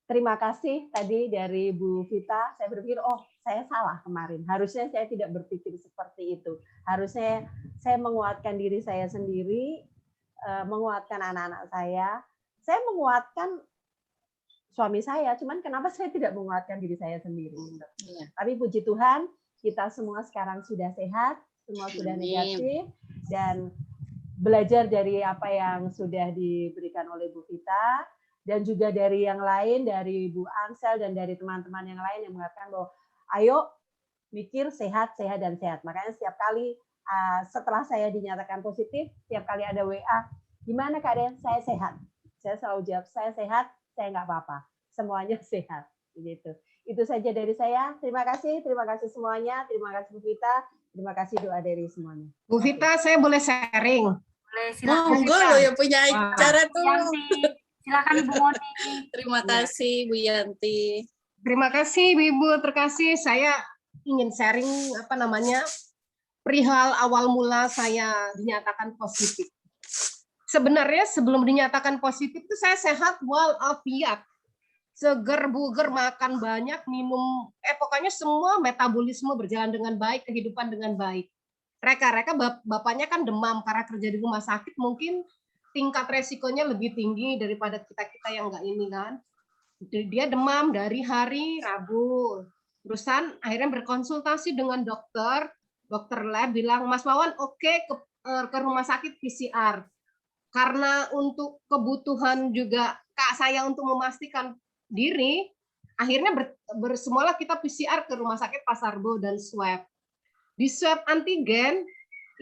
terima kasih tadi dari Bu Vita. Saya berpikir, oh saya salah kemarin. Harusnya saya tidak berpikir seperti itu. Harusnya saya menguatkan diri saya sendiri, menguatkan anak-anak saya. Saya menguatkan suami saya, cuman kenapa saya tidak menguatkan diri saya sendiri? Tapi puji Tuhan, kita semua sekarang sudah sehat, semua sudah negatif, dan belajar dari apa yang sudah diberikan oleh Bu Vita, dan juga dari yang lain, dari Bu Ansel, dan dari teman-teman yang lain yang mengatakan bahwa ayo mikir sehat, sehat, dan sehat. Makanya setiap kali setelah saya dinyatakan positif, setiap kali ada WA, gimana keadaan? Saya sehat. Saya selalu jawab, saya sehat, saya nggak apa-apa. Semuanya sehat. Begitu. Itu saja dari saya. Terima kasih semuanya. Terima kasih Bu Vita. Terima kasih doa dari semuanya. Bu Vita, saya boleh sharing? Boleh, silakan. Monggo lo yang punya acara tuh. Silakan Ibu Moni. Terima kasih Bu Yanti. Terima kasih Ibu, terkasih. Saya ingin sharing perihal awal mula saya dinyatakan positif. Sebenarnya sebelum dinyatakan positif itu saya sehat walafiat. Seger buger, makan banyak, minum, pokoknya semua metabolisme berjalan dengan baik, kehidupan dengan baik. Reka-reka bapaknya kan demam karena kerja di rumah sakit, mungkin tingkat resikonya lebih tinggi daripada kita-kita yang nggak ini kan. Dia demam dari hari Rabu. Terusan akhirnya berkonsultasi dengan dokter lab bilang, Mas Wawan oke, ke rumah sakit PCR. Karena untuk kebutuhan juga Kak saya untuk memastikan diri, akhirnya bersemualah kita PCR ke rumah sakit Pasar Rebo dan swab. Di swab antigen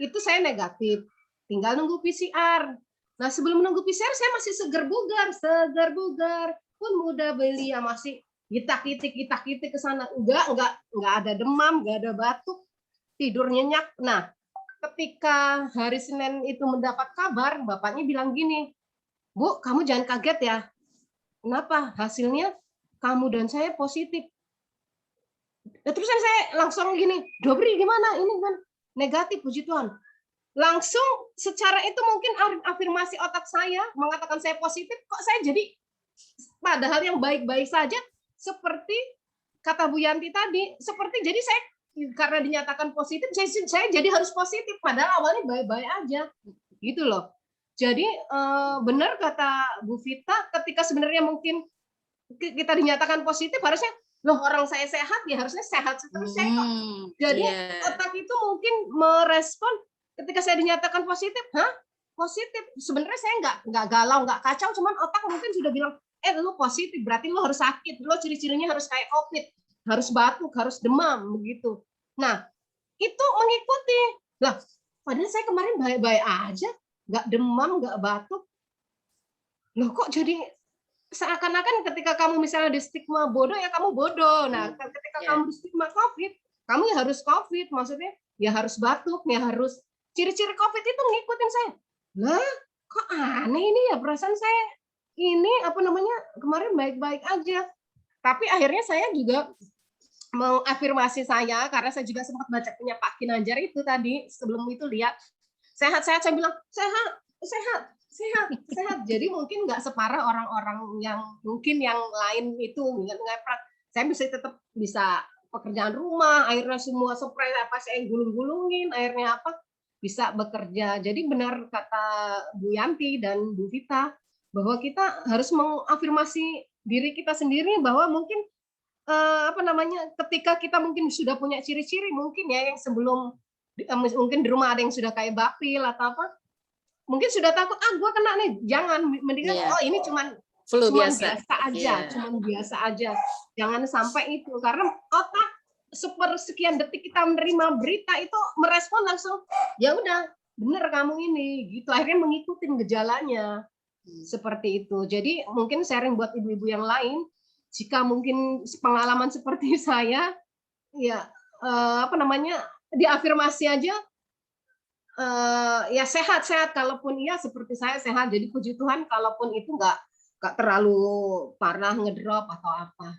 itu saya negatif, tinggal nunggu PCR. Nah sebelum menunggu PCR saya masih seger bugar, pun muda belia, masih gitak-gitik ke sana, enggak ada demam, enggak ada batuk, tidur nyenyak. Nah ketika hari Senin itu mendapat kabar, bapaknya bilang gini, Bu, kamu jangan kaget ya. Kenapa? Hasilnya kamu dan saya positif. Nah, terus saya langsung gini, Dobri gimana? Ini kan negatif, puji Tuhan. Langsung secara itu mungkin afirmasi otak saya mengatakan saya positif, kok saya jadi padahal yang baik-baik saja, seperti kata Bu Yanti tadi, seperti jadi saya karena dinyatakan positif, saya jadi harus positif, padahal awalnya baik-baik aja, gitu loh. Jadi benar kata Bu Vita, ketika sebenarnya mungkin kita dinyatakan positif, harusnya loh orang saya sehat, ya harusnya sehat seterusnya kok. Jadi otak itu mungkin merespon ketika saya dinyatakan positif, positif. Sebenarnya saya nggak galau, nggak kacau, cuman otak mungkin sudah bilang, lu positif, berarti lu harus sakit, lu ciri-cirinya harus kayak COVID, harus batuk, harus demam, begitu. Nah, itu mengikuti. Lah, padahal saya kemarin baik-baik aja, nggak demam, nggak batuk. Loh kok jadi seakan-akan ketika kamu misalnya di stigma bodoh, ya kamu bodoh. Nah, ketika kamu di stigma COVID, kamu ya harus COVID, maksudnya ya harus batuk, ya harus ciri-ciri COVID itu ngikutin saya. Lah, kok aneh ini ya, perasaan saya ini kemarin baik-baik aja. Tapi akhirnya saya juga mengafirmasi saya, karena saya juga sempat baca punya Pak Kinanjar itu tadi, sebelum itu lihat, sehat-sehat, saya bilang, sehat. Jadi mungkin nggak separah orang-orang yang mungkin yang lain itu, ngeprat. Saya tetap bisa pekerjaan rumah, akhirnya semua spray apa saya gulung-gulungin, akhirnya bisa bekerja. Jadi benar kata Bu Yanti dan Bu Vita, bahwa kita harus mengafirmasi diri kita sendiri, bahwa mungkin ketika kita mungkin sudah punya ciri-ciri, mungkin ya yang sebelum mungkin di rumah ada yang sudah kayak bapil atau apa, mungkin sudah takut, gue kena nih, jangan, mendingan ini cuman biasa aja, cuman biasa aja, jangan sampai itu, karena otak sepersekian detik kita menerima berita itu merespon langsung, ya udah bener kamu ini, gitu, akhirnya mengikuti gejalanya seperti itu. Jadi mungkin sharing buat ibu-ibu yang lain, jika mungkin pengalaman seperti saya, ya diafirmasi aja. Ya sehat-sehat, kalaupun iya seperti saya sehat, jadi puji Tuhan kalaupun itu nggak terlalu parah ngedrop atau apa.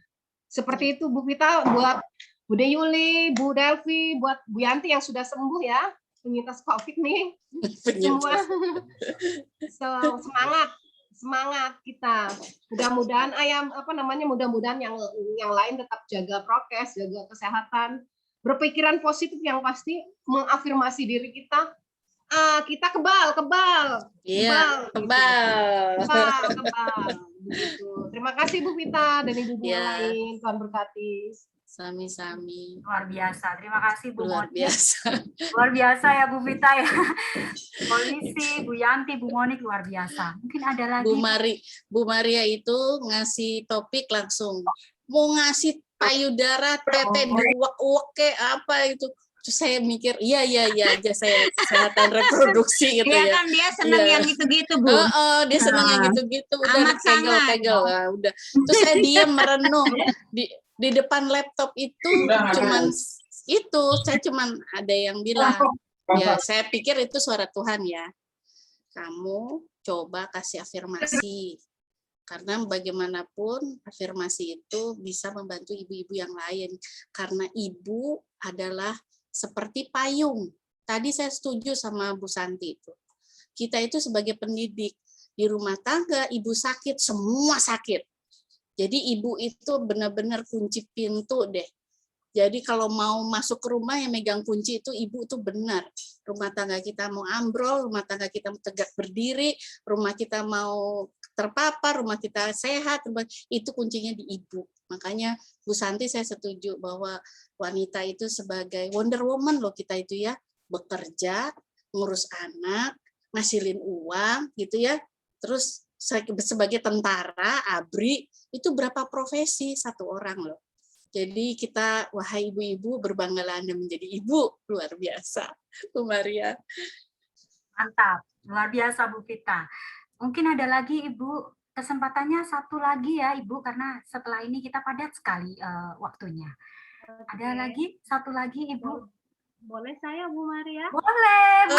Seperti itu Bu Vita, buat Bu Deyuli, Bu Delvi, buat Bu Yanti yang sudah sembuh ya, penyintas COVID nih. Semua semangat kita. Mudah-mudahan mudah-mudahan yang lain tetap jaga prokes, jaga kesehatan, berpikiran positif, yang pasti mengafirmasi diri kita. Kita kebal. Begitu. Terima kasih Bu Vita dan ibu-ibu yang lain. Tuhan berkati. Sami-sami. Luar biasa. Terima kasih Bu Luar Monik. biasa. Luar biasa ya Bu Vita ya. Polisi, Bu Yanti, Bu Monik luar biasa. Mungkin ada lagi. Bu Maria itu ngasih topik langsung. Mau ngasih payudara, tete, uwek apa itu. Terus saya mikir, iya aja saya kesehatan reproduksi gitu ya. Iya kan dia senang yang gitu-gitu, Bu. Dia senang yang gitu-gitu, udah pegel-pegel lah, udah. Terus saya diam merenung di depan laptop itu, saya cuman ada yang bilang, ya saya pikir itu suara Tuhan ya. Kamu coba kasih afirmasi. Karena bagaimanapun afirmasi itu bisa membantu ibu-ibu yang lain. Karena ibu adalah seperti payung. Tadi saya setuju sama Bu Santi itu. Kita itu sebagai pendidik di rumah tangga, ibu sakit, semua sakit. Jadi ibu itu benar-benar kunci pintu deh. Jadi kalau mau masuk ke rumah yang megang kunci itu ibu itu benar. Rumah tangga kita mau ambrol, rumah tangga kita mau tegak berdiri, rumah kita mau terpapar, rumah kita sehat, itu kuncinya di ibu. Makanya Bu Santi saya setuju bahwa wanita itu sebagai Wonder Woman loh kita itu ya, bekerja, ngurus anak, ngasilin uang gitu ya. Terus sebagai tentara, ABRI, itu berapa profesi satu orang loh. Jadi kita, wahai ibu-ibu, berbanggalah Anda menjadi ibu. Luar biasa, Bu Maria. Mantap, luar biasa Bu Vita. Mungkin ada lagi Ibu, kesempatannya satu lagi ya Ibu, karena setelah ini kita padat sekali waktunya. Ada lagi, satu lagi Ibu. Boleh saya Bu Maria? Boleh.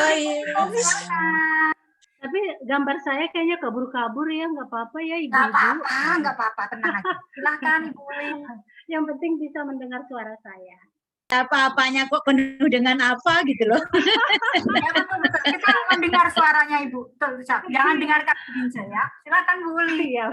Oh, iya. Tapi gambar saya kayaknya kabur-kabur ya, nggak apa-apa ya Nggak ibu-ibu. apa-apa, nggak apa-apa, tenang aja. Silakan Ibu Uli. Yang penting bisa mendengar suara saya. Apa-apanya kok penuh dengan apa gitu loh. Ya betul-betul. Kita mendengar suaranya Ibu. Tuh, jangan dengarkan Binca ya. Silakan Bu Uli. Iya.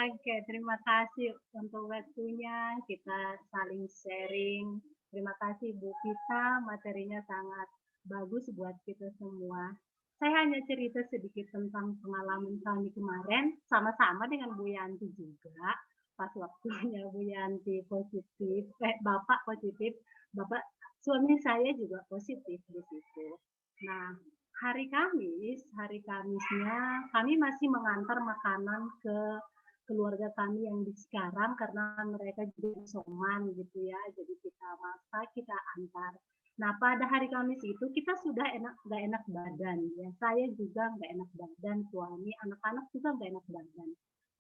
Oke, terima kasih untuk waktunya. Kita saling sharing. Terima kasih Bu Vita, materinya sangat bagus buat kita semua. Saya hanya cerita sedikit tentang pengalaman kami kemarin, sama-sama dengan Bu Yanti juga. Pas waktunya Bu Yanti positif, Bapak positif, Bapak suami saya juga positif di situ. Nah, hari Kamisnya kami masih mengantar makanan ke keluarga kami yang di sekarang karena mereka juga isoman gitu ya, jadi kita masak, kita antar. Nah, pada hari Kamis itu kita sudah nggak enak badan ya. Saya juga nggak enak badan, suami, anak-anak juga nggak enak badan.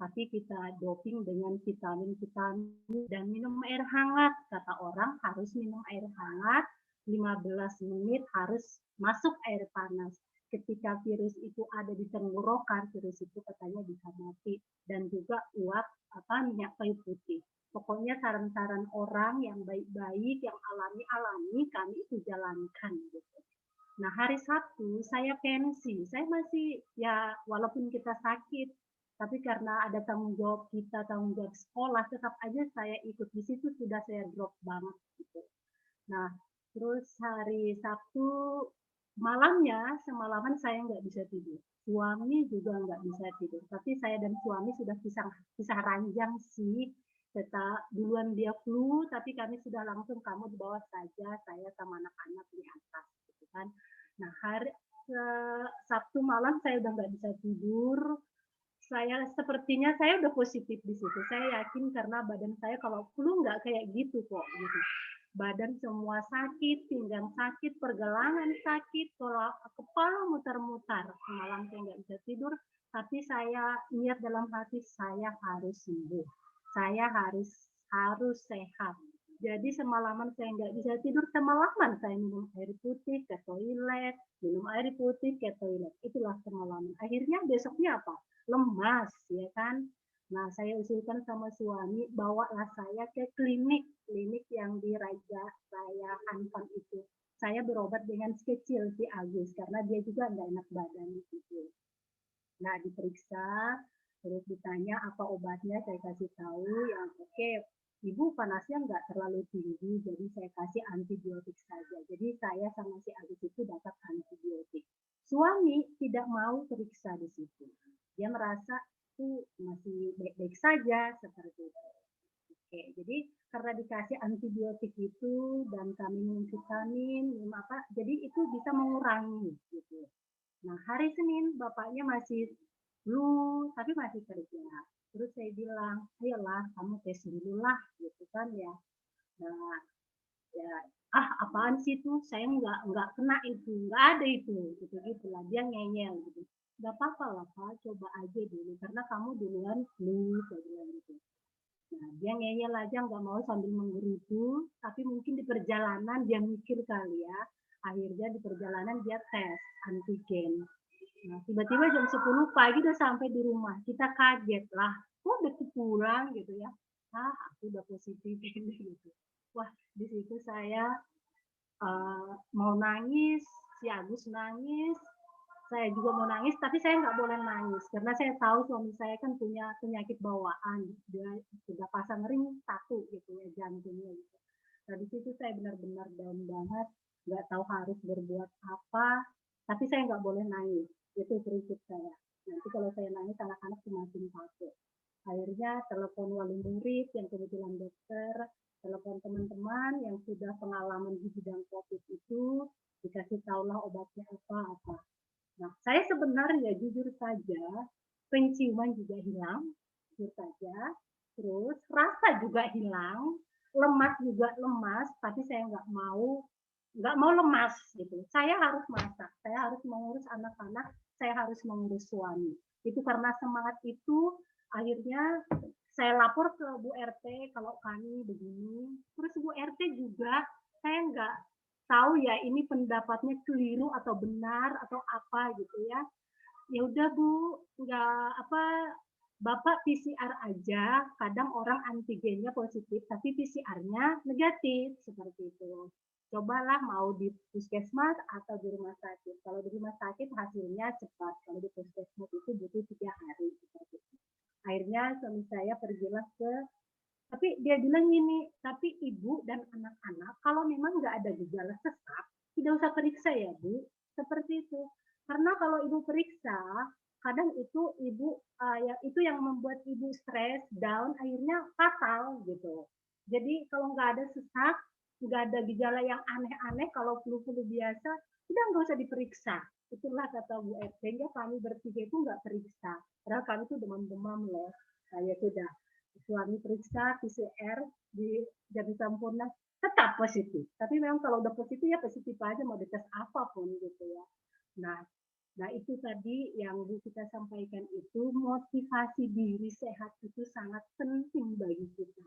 Tapi kita doping dengan vitamin-vitamin dan minum air hangat. Kata orang harus minum air hangat, 15 menit harus masuk air panas. Ketika virus itu ada di tenggorokan, virus itu katanya bisa mati. Dan juga uap minyak kayu putih. Pokoknya saran-saran orang yang baik-baik, yang alami-alami, kami itu jalankan gitu. Nah, hari Sabtu saya pensi. Saya masih ya walaupun kita sakit, tapi karena ada tanggung jawab kita, tanggung jawab sekolah, tetap aja saya ikut di situ, sudah saya drop banget gitu. Nah, terus hari Sabtu malamnya, semalaman saya nggak bisa tidur. Suami juga nggak bisa tidur. Tapi saya dan suami sudah pisah ranjang sih. Duluan dia flu, tapi kami sudah langsung kamu di bawah saja, saya sama anak-anak di atas, gitu kan. Nah, hari Sabtu malam saya udah nggak bisa tidur. Sepertinya saya udah positif di situ. Saya yakin karena badan saya kalau flu nggak kayak gitu kok, gitu. Badan semua sakit, pinggang sakit, pergelangan sakit, kepala muter-muter. Semalam saya nggak bisa tidur, tapi saya niat dalam hati saya harus sembuh. Saya harus sehat. Jadi semalaman saya nggak bisa tidur, semalaman saya minum air putih ke toilet, minum air putih ke toilet. Itulah semalaman. Akhirnya besoknya apa? Lemas, ya kan? Nah, saya usulkan sama suami, bawalah saya ke klinik yang di Raja Raya Hanfan itu. Saya berobat dengan si kecil, si Agus, karena dia juga nggak enak badan gitu. Nah, diperiksa, terus ditanya apa obatnya, saya kasih tahu yang oke, ibu panasnya nggak terlalu tinggi, jadi saya kasih antibiotik saja. Jadi saya sama si Agus itu dapat antibiotik. Suami tidak mau periksa di situ. Dia merasa itu masih baik-baik saja seperti itu. Oke, jadi karena dikasih antibiotik itu dan kami minum vitamin, jadi itu bisa mengurangi gitu. Nah, hari Senin bapaknya masih flu, tapi masih kerja. Terus saya bilang, ayolah kamu tes dulu lah, gitu kan ya. Nah, ya, apaan sih itu? Saya nggak kena itu, nggak ada itu, gitu-gitulah. Dia ngeyel gitu. Nggak apa-apa lah Pak, coba aja dulu, karena kamu duluan flu, saya bilang gitu. Nah, dia ngeyel aja, nggak mau sambil menggerutu, tapi mungkin di perjalanan dia mikir kali ya. Akhirnya di perjalanan dia tes antigen. Nah, tiba-tiba jam 10 pagi udah sampai di rumah. Kita kaget lah, kok udah pulang gitu ya. Aku udah positif gitu. Wah, di situ saya mau nangis, si Agus nangis, saya juga mau nangis, tapi saya nggak boleh nangis karena saya tahu suami saya kan punya penyakit bawaan, dia sudah pasang ring 1 gitu ya jantungnya gitu. Nah di situ saya benar-benar down banget, nggak tahu harus berbuat apa, tapi saya nggak boleh nangis, itu prinsip saya. Nanti kalau saya nangis anak-anak semakin takut. Akhirnya telepon wali murid yang kebetulan dokter, telepon teman-teman yang sudah pengalaman di bidang COVID itu, dikasih tahulah obatnya apa-apa. Nah, saya sebenarnya jujur saja, penciuman juga hilang, jujur saja, terus rasa juga hilang, lemas juga lemas, tapi saya nggak mau lemas gitu. Saya harus masak, saya harus mengurus anak-anak, saya harus mengurus suami. Itu karena semangat itu, akhirnya saya lapor ke Bu RT kalau kami begini. Terus Bu RT juga, saya tahu ya ini pendapatnya keliru atau benar atau apa gitu ya. Ya udah Bu, nggak apa, Bapak PCR aja, kadang orang antigennya positif tapi PCR-nya negatif seperti itu. Cobalah mau di puskesmas atau di rumah sakit. Kalau di rumah sakit hasilnya cepat, kalau di puskesmas itu butuh 3 hari seperti itu. Akhirnya suami saya pergilah ke, tapi dia bilang gini, tapi ibu dan anak-anak kalau memang nggak ada gejala sesak, tidak usah periksa ya Bu, seperti itu. Karena kalau ibu periksa, kadang itu ibu ya itu yang membuat ibu stres, down, akhirnya fatal gitu. Jadi kalau nggak ada sesak, nggak ada gejala yang aneh-aneh, kalau flu-flu biasa, udah nggak usah diperiksa. Itulah kata Bu RT, sehingga kami bertiga itu nggak periksa. Padahal kami itu demam-demam loh. Saya sudah suami periksa PCR di Jati Sampurna tetap positif. Tapi memang kalau udah positif ya positif aja, mau dites apapun gitu ya. Nah itu tadi yang Bu kita sampaikan itu, motivasi diri sehat itu sangat penting bagi kita.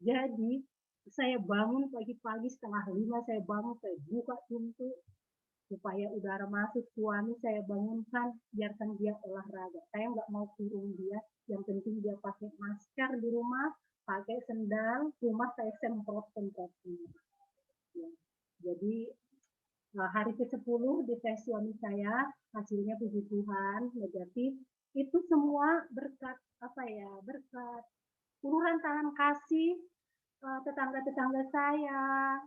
Jadi saya bangun pagi-pagi 4:30 saya bangun, saya buka pintu supaya udara masuk, suami saya bangunkan, biarkan dia olahraga. Saya nggak mau kurung dia, yang penting dia pakai masker di rumah, pakai sendal, rumah saya semprot-semprot semua. Ya. Jadi hari ke-10 dites suami saya, hasilnya puji Tuhan negatif. Itu semua berkat apa ya? Berkat uluran tangan kasih tetangga-tetangga saya,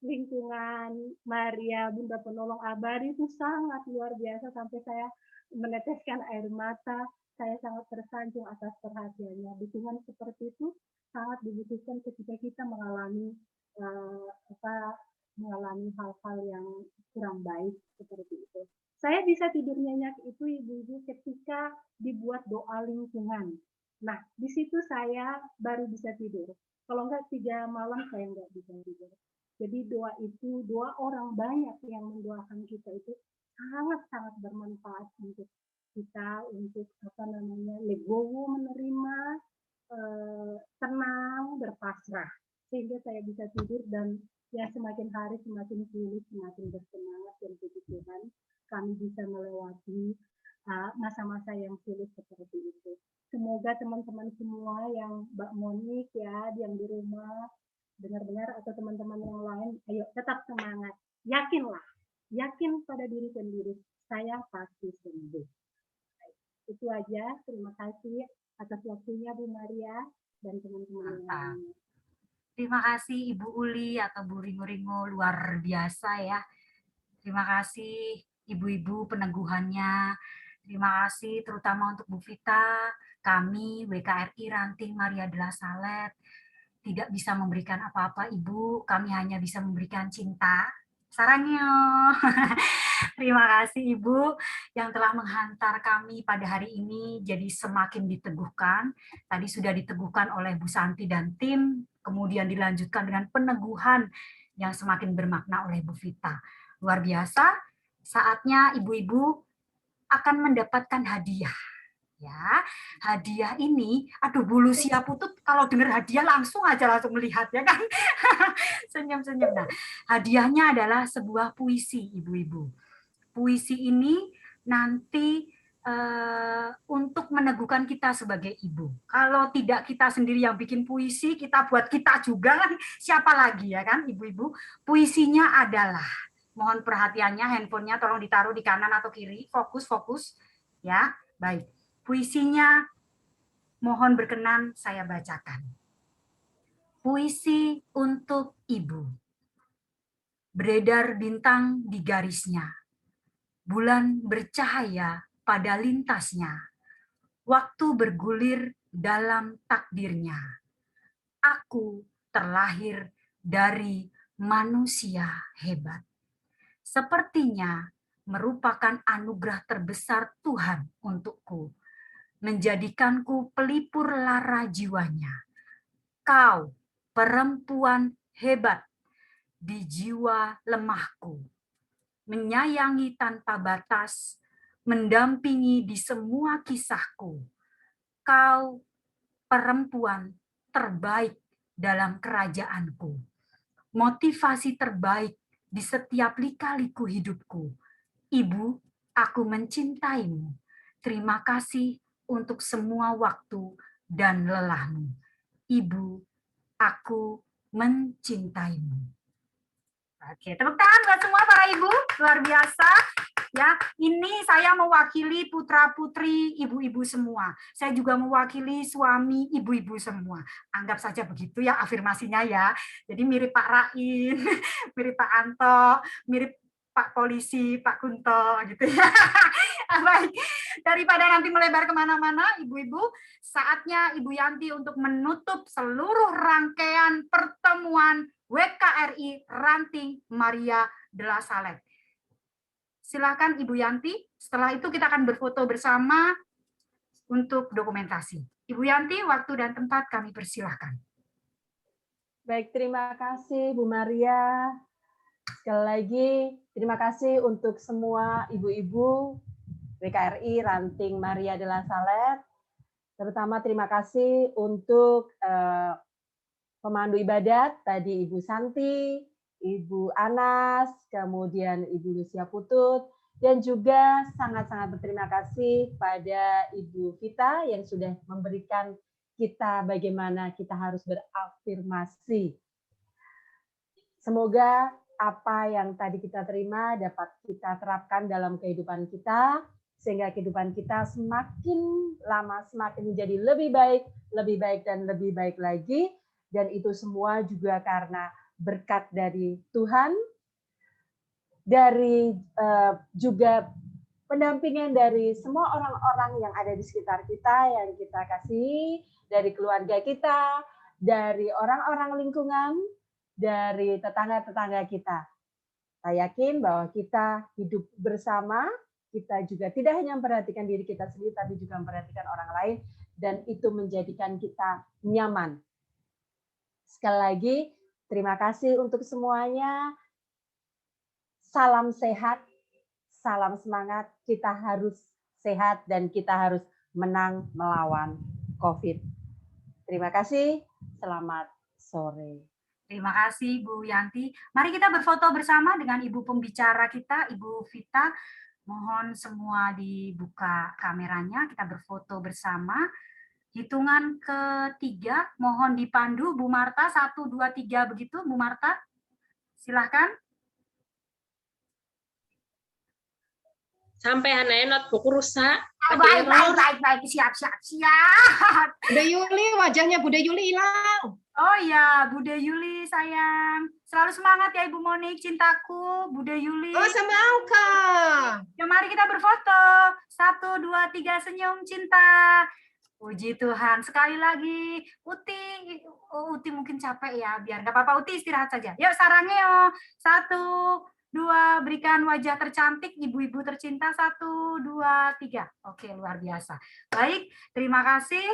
lingkungan Maria Bunda Penolong Abadi itu sangat luar biasa, sampai saya meneteskan air mata. Saya sangat tersanjung atas perhatiannya. Dukungan seperti itu sangat dibutuhkan ketika kita mengalami mengalami hal-hal yang kurang baik seperti itu. Saya bisa tidur nyenyak itu ibu-ibu ketika dibuat doa lingkungan. Nah, di situ saya baru bisa tidur. Kalau enggak 3 malam saya enggak bisa tidur. Jadi doa itu, doa orang banyak yang mendoakan kita itu sangat-sangat bermanfaat untuk kita, untuk legowo menerima, tenang, berpasrah. Sehingga saya bisa tidur dan ya semakin hari semakin pulih, semakin bersemangat dan puji Tuhan kami bisa melewati masa-masa yang sulit seperti itu. Semoga teman-teman semua yang Mbak Monik ya, yang di rumah dengar-dengar atau teman-teman yang lain, ayo tetap semangat, yakinlah, yakin pada diri sendiri, saya pasti sembuh. Itu aja, terima kasih atas waktunya Bu Maria dan teman-teman yang lainnya. Terima kasih Ibu Uli atau Bu Ringo-Ringo, luar biasa ya. Terima kasih ibu-ibu peneguhannya. Terima kasih terutama untuk Bu Vita, kami WKRI Ranting Maria de la Salette tidak bisa memberikan apa-apa Ibu, kami hanya bisa memberikan cinta. Sarangnya. Terima kasih Ibu yang telah menghantar kami pada hari ini jadi semakin diteguhkan. Tadi sudah diteguhkan oleh Bu Santi dan tim, kemudian dilanjutkan dengan peneguhan yang semakin bermakna oleh Bu Vita. Luar biasa, saatnya ibu-ibu akan mendapatkan hadiah. Ya, hadiah ini, aduh Bu Lucia Putut kalau dengar hadiah langsung melihat ya kan. Senyum-senyum. Nah, hadiahnya adalah sebuah puisi ibu-ibu. Puisi ini nanti untuk meneguhkan kita sebagai ibu. Kalau tidak kita sendiri yang bikin puisi, kita buat kita juga kan, siapa lagi ya kan ibu-ibu. Puisinya adalah, mohon perhatiannya, handphonenya tolong ditaruh di kanan atau kiri, fokus ya. Baik, puisinya mohon berkenan saya bacakan. Puisi untuk ibu. Beredar bintang di garisnya, bulan bercahaya pada lintasnya, waktu bergulir dalam takdirnya. Aku terlahir dari manusia hebat. Sepertinya merupakan anugerah terbesar Tuhan untukku, menjadikanku pelipur lara jiwanya. Kau perempuan hebat di jiwa lemahku, menyayangi tanpa batas, mendampingi di semua kisahku. Kau perempuan terbaik dalam kerajaanku, motivasi terbaik di setiap lika-liku hidupku. Ibu, aku mencintaimu. Terima kasih untuk semua waktu dan lelahmu. Ibu, aku mencintaimu. Oke, tepuk tangan buat semua para ibu, luar biasa. Ya, ini saya mewakili putra-putri ibu-ibu semua. Saya juga mewakili suami ibu-ibu semua. Anggap saja begitu ya afirmasinya ya. Jadi mirip Pak Rain, mirip Pak Anto, mirip Pak Polisi, Pak Kunto gitu ya. Baik, daripada nanti melebar kemana-mana, ibu-ibu, saatnya Ibu Yanti untuk menutup seluruh rangkaian pertemuan WKRI Ranting Maria de la Salette. Silakan Ibu Yanti, setelah itu kita akan berfoto bersama untuk dokumentasi. Ibu Yanti, waktu dan tempat kami persilahkan. Baik, terima kasih Bu Maria. Sekali lagi, terima kasih untuk semua ibu-ibu WKRI Ranting Maria de la Salette. Terutama terima kasih untuk pemandu ibadat, tadi Ibu Santi, Ibu Anas, kemudian Ibu Lucia Putut, dan juga sangat-sangat berterima kasih pada Ibu Vita yang sudah memberikan kita bagaimana kita harus berafirmasi. Semoga apa yang tadi kita terima dapat kita terapkan dalam kehidupan kita, sehingga kehidupan kita semakin lama semakin menjadi lebih baik dan lebih baik lagi, dan itu semua juga karena berkat dari Tuhan, dari juga pendampingan dari semua orang-orang yang ada di sekitar kita yang kita kasihi, dari keluarga kita, dari orang-orang lingkungan, dari tetangga-tetangga kita. Saya yakin bahwa kita hidup bersama, kita juga tidak hanya memperhatikan diri kita sendiri, tapi juga memperhatikan orang lain, dan itu menjadikan kita nyaman. Sekali lagi, terima kasih untuk semuanya. Salam sehat, salam semangat. Kita harus sehat dan kita harus menang melawan COVID. Terima kasih. Selamat sore. Terima kasih Bu Yanti. Mari kita berfoto bersama dengan Ibu pembicara kita, Ibu Vita. Mohon semua dibuka kameranya, kita berfoto bersama. Hitungan ketiga, mohon dipandu Bu Marta, 1, 2, 3 begitu Bu Marta. Silahkan. Sampai anaknya notebook rusak. Baik, siap. Bude Yuli, wajahnya Bude Yuli hilang. Oh ya, Bude Yuli sayang. Selalu semangat ya Ibu Monik, cintaku, Bude Yuli. Oh, sama Auka. Ya, mari kita berfoto. 1, 2, 3, senyum cinta. Puji Tuhan. Sekali lagi, Uti mungkin capek ya, biar nggak apa-apa, Uti istirahat saja. Yuk, sarangnya 1, 2, berikan wajah tercantik, ibu-ibu tercinta, 1, 2, 3. Oke, luar biasa. Baik, terima kasih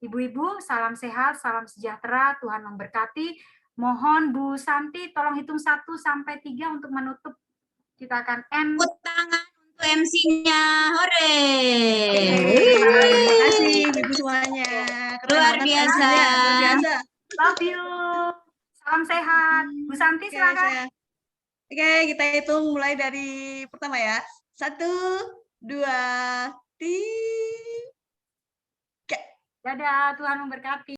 ibu-ibu, salam sehat, salam sejahtera, Tuhan memberkati. Mohon Bu Santi, tolong hitung 1 sampai 3 untuk menutup. Kita akan end. Tepuk tangan untuk MC-nya, hore! Terima kasih ibu semuanya. Luar biasa. Love you. Salam sehat. Bu Santi, silakan. Oke, kita hitung mulai dari pertama ya. 1, 2, 3. Dadah, Tuhan memberkati.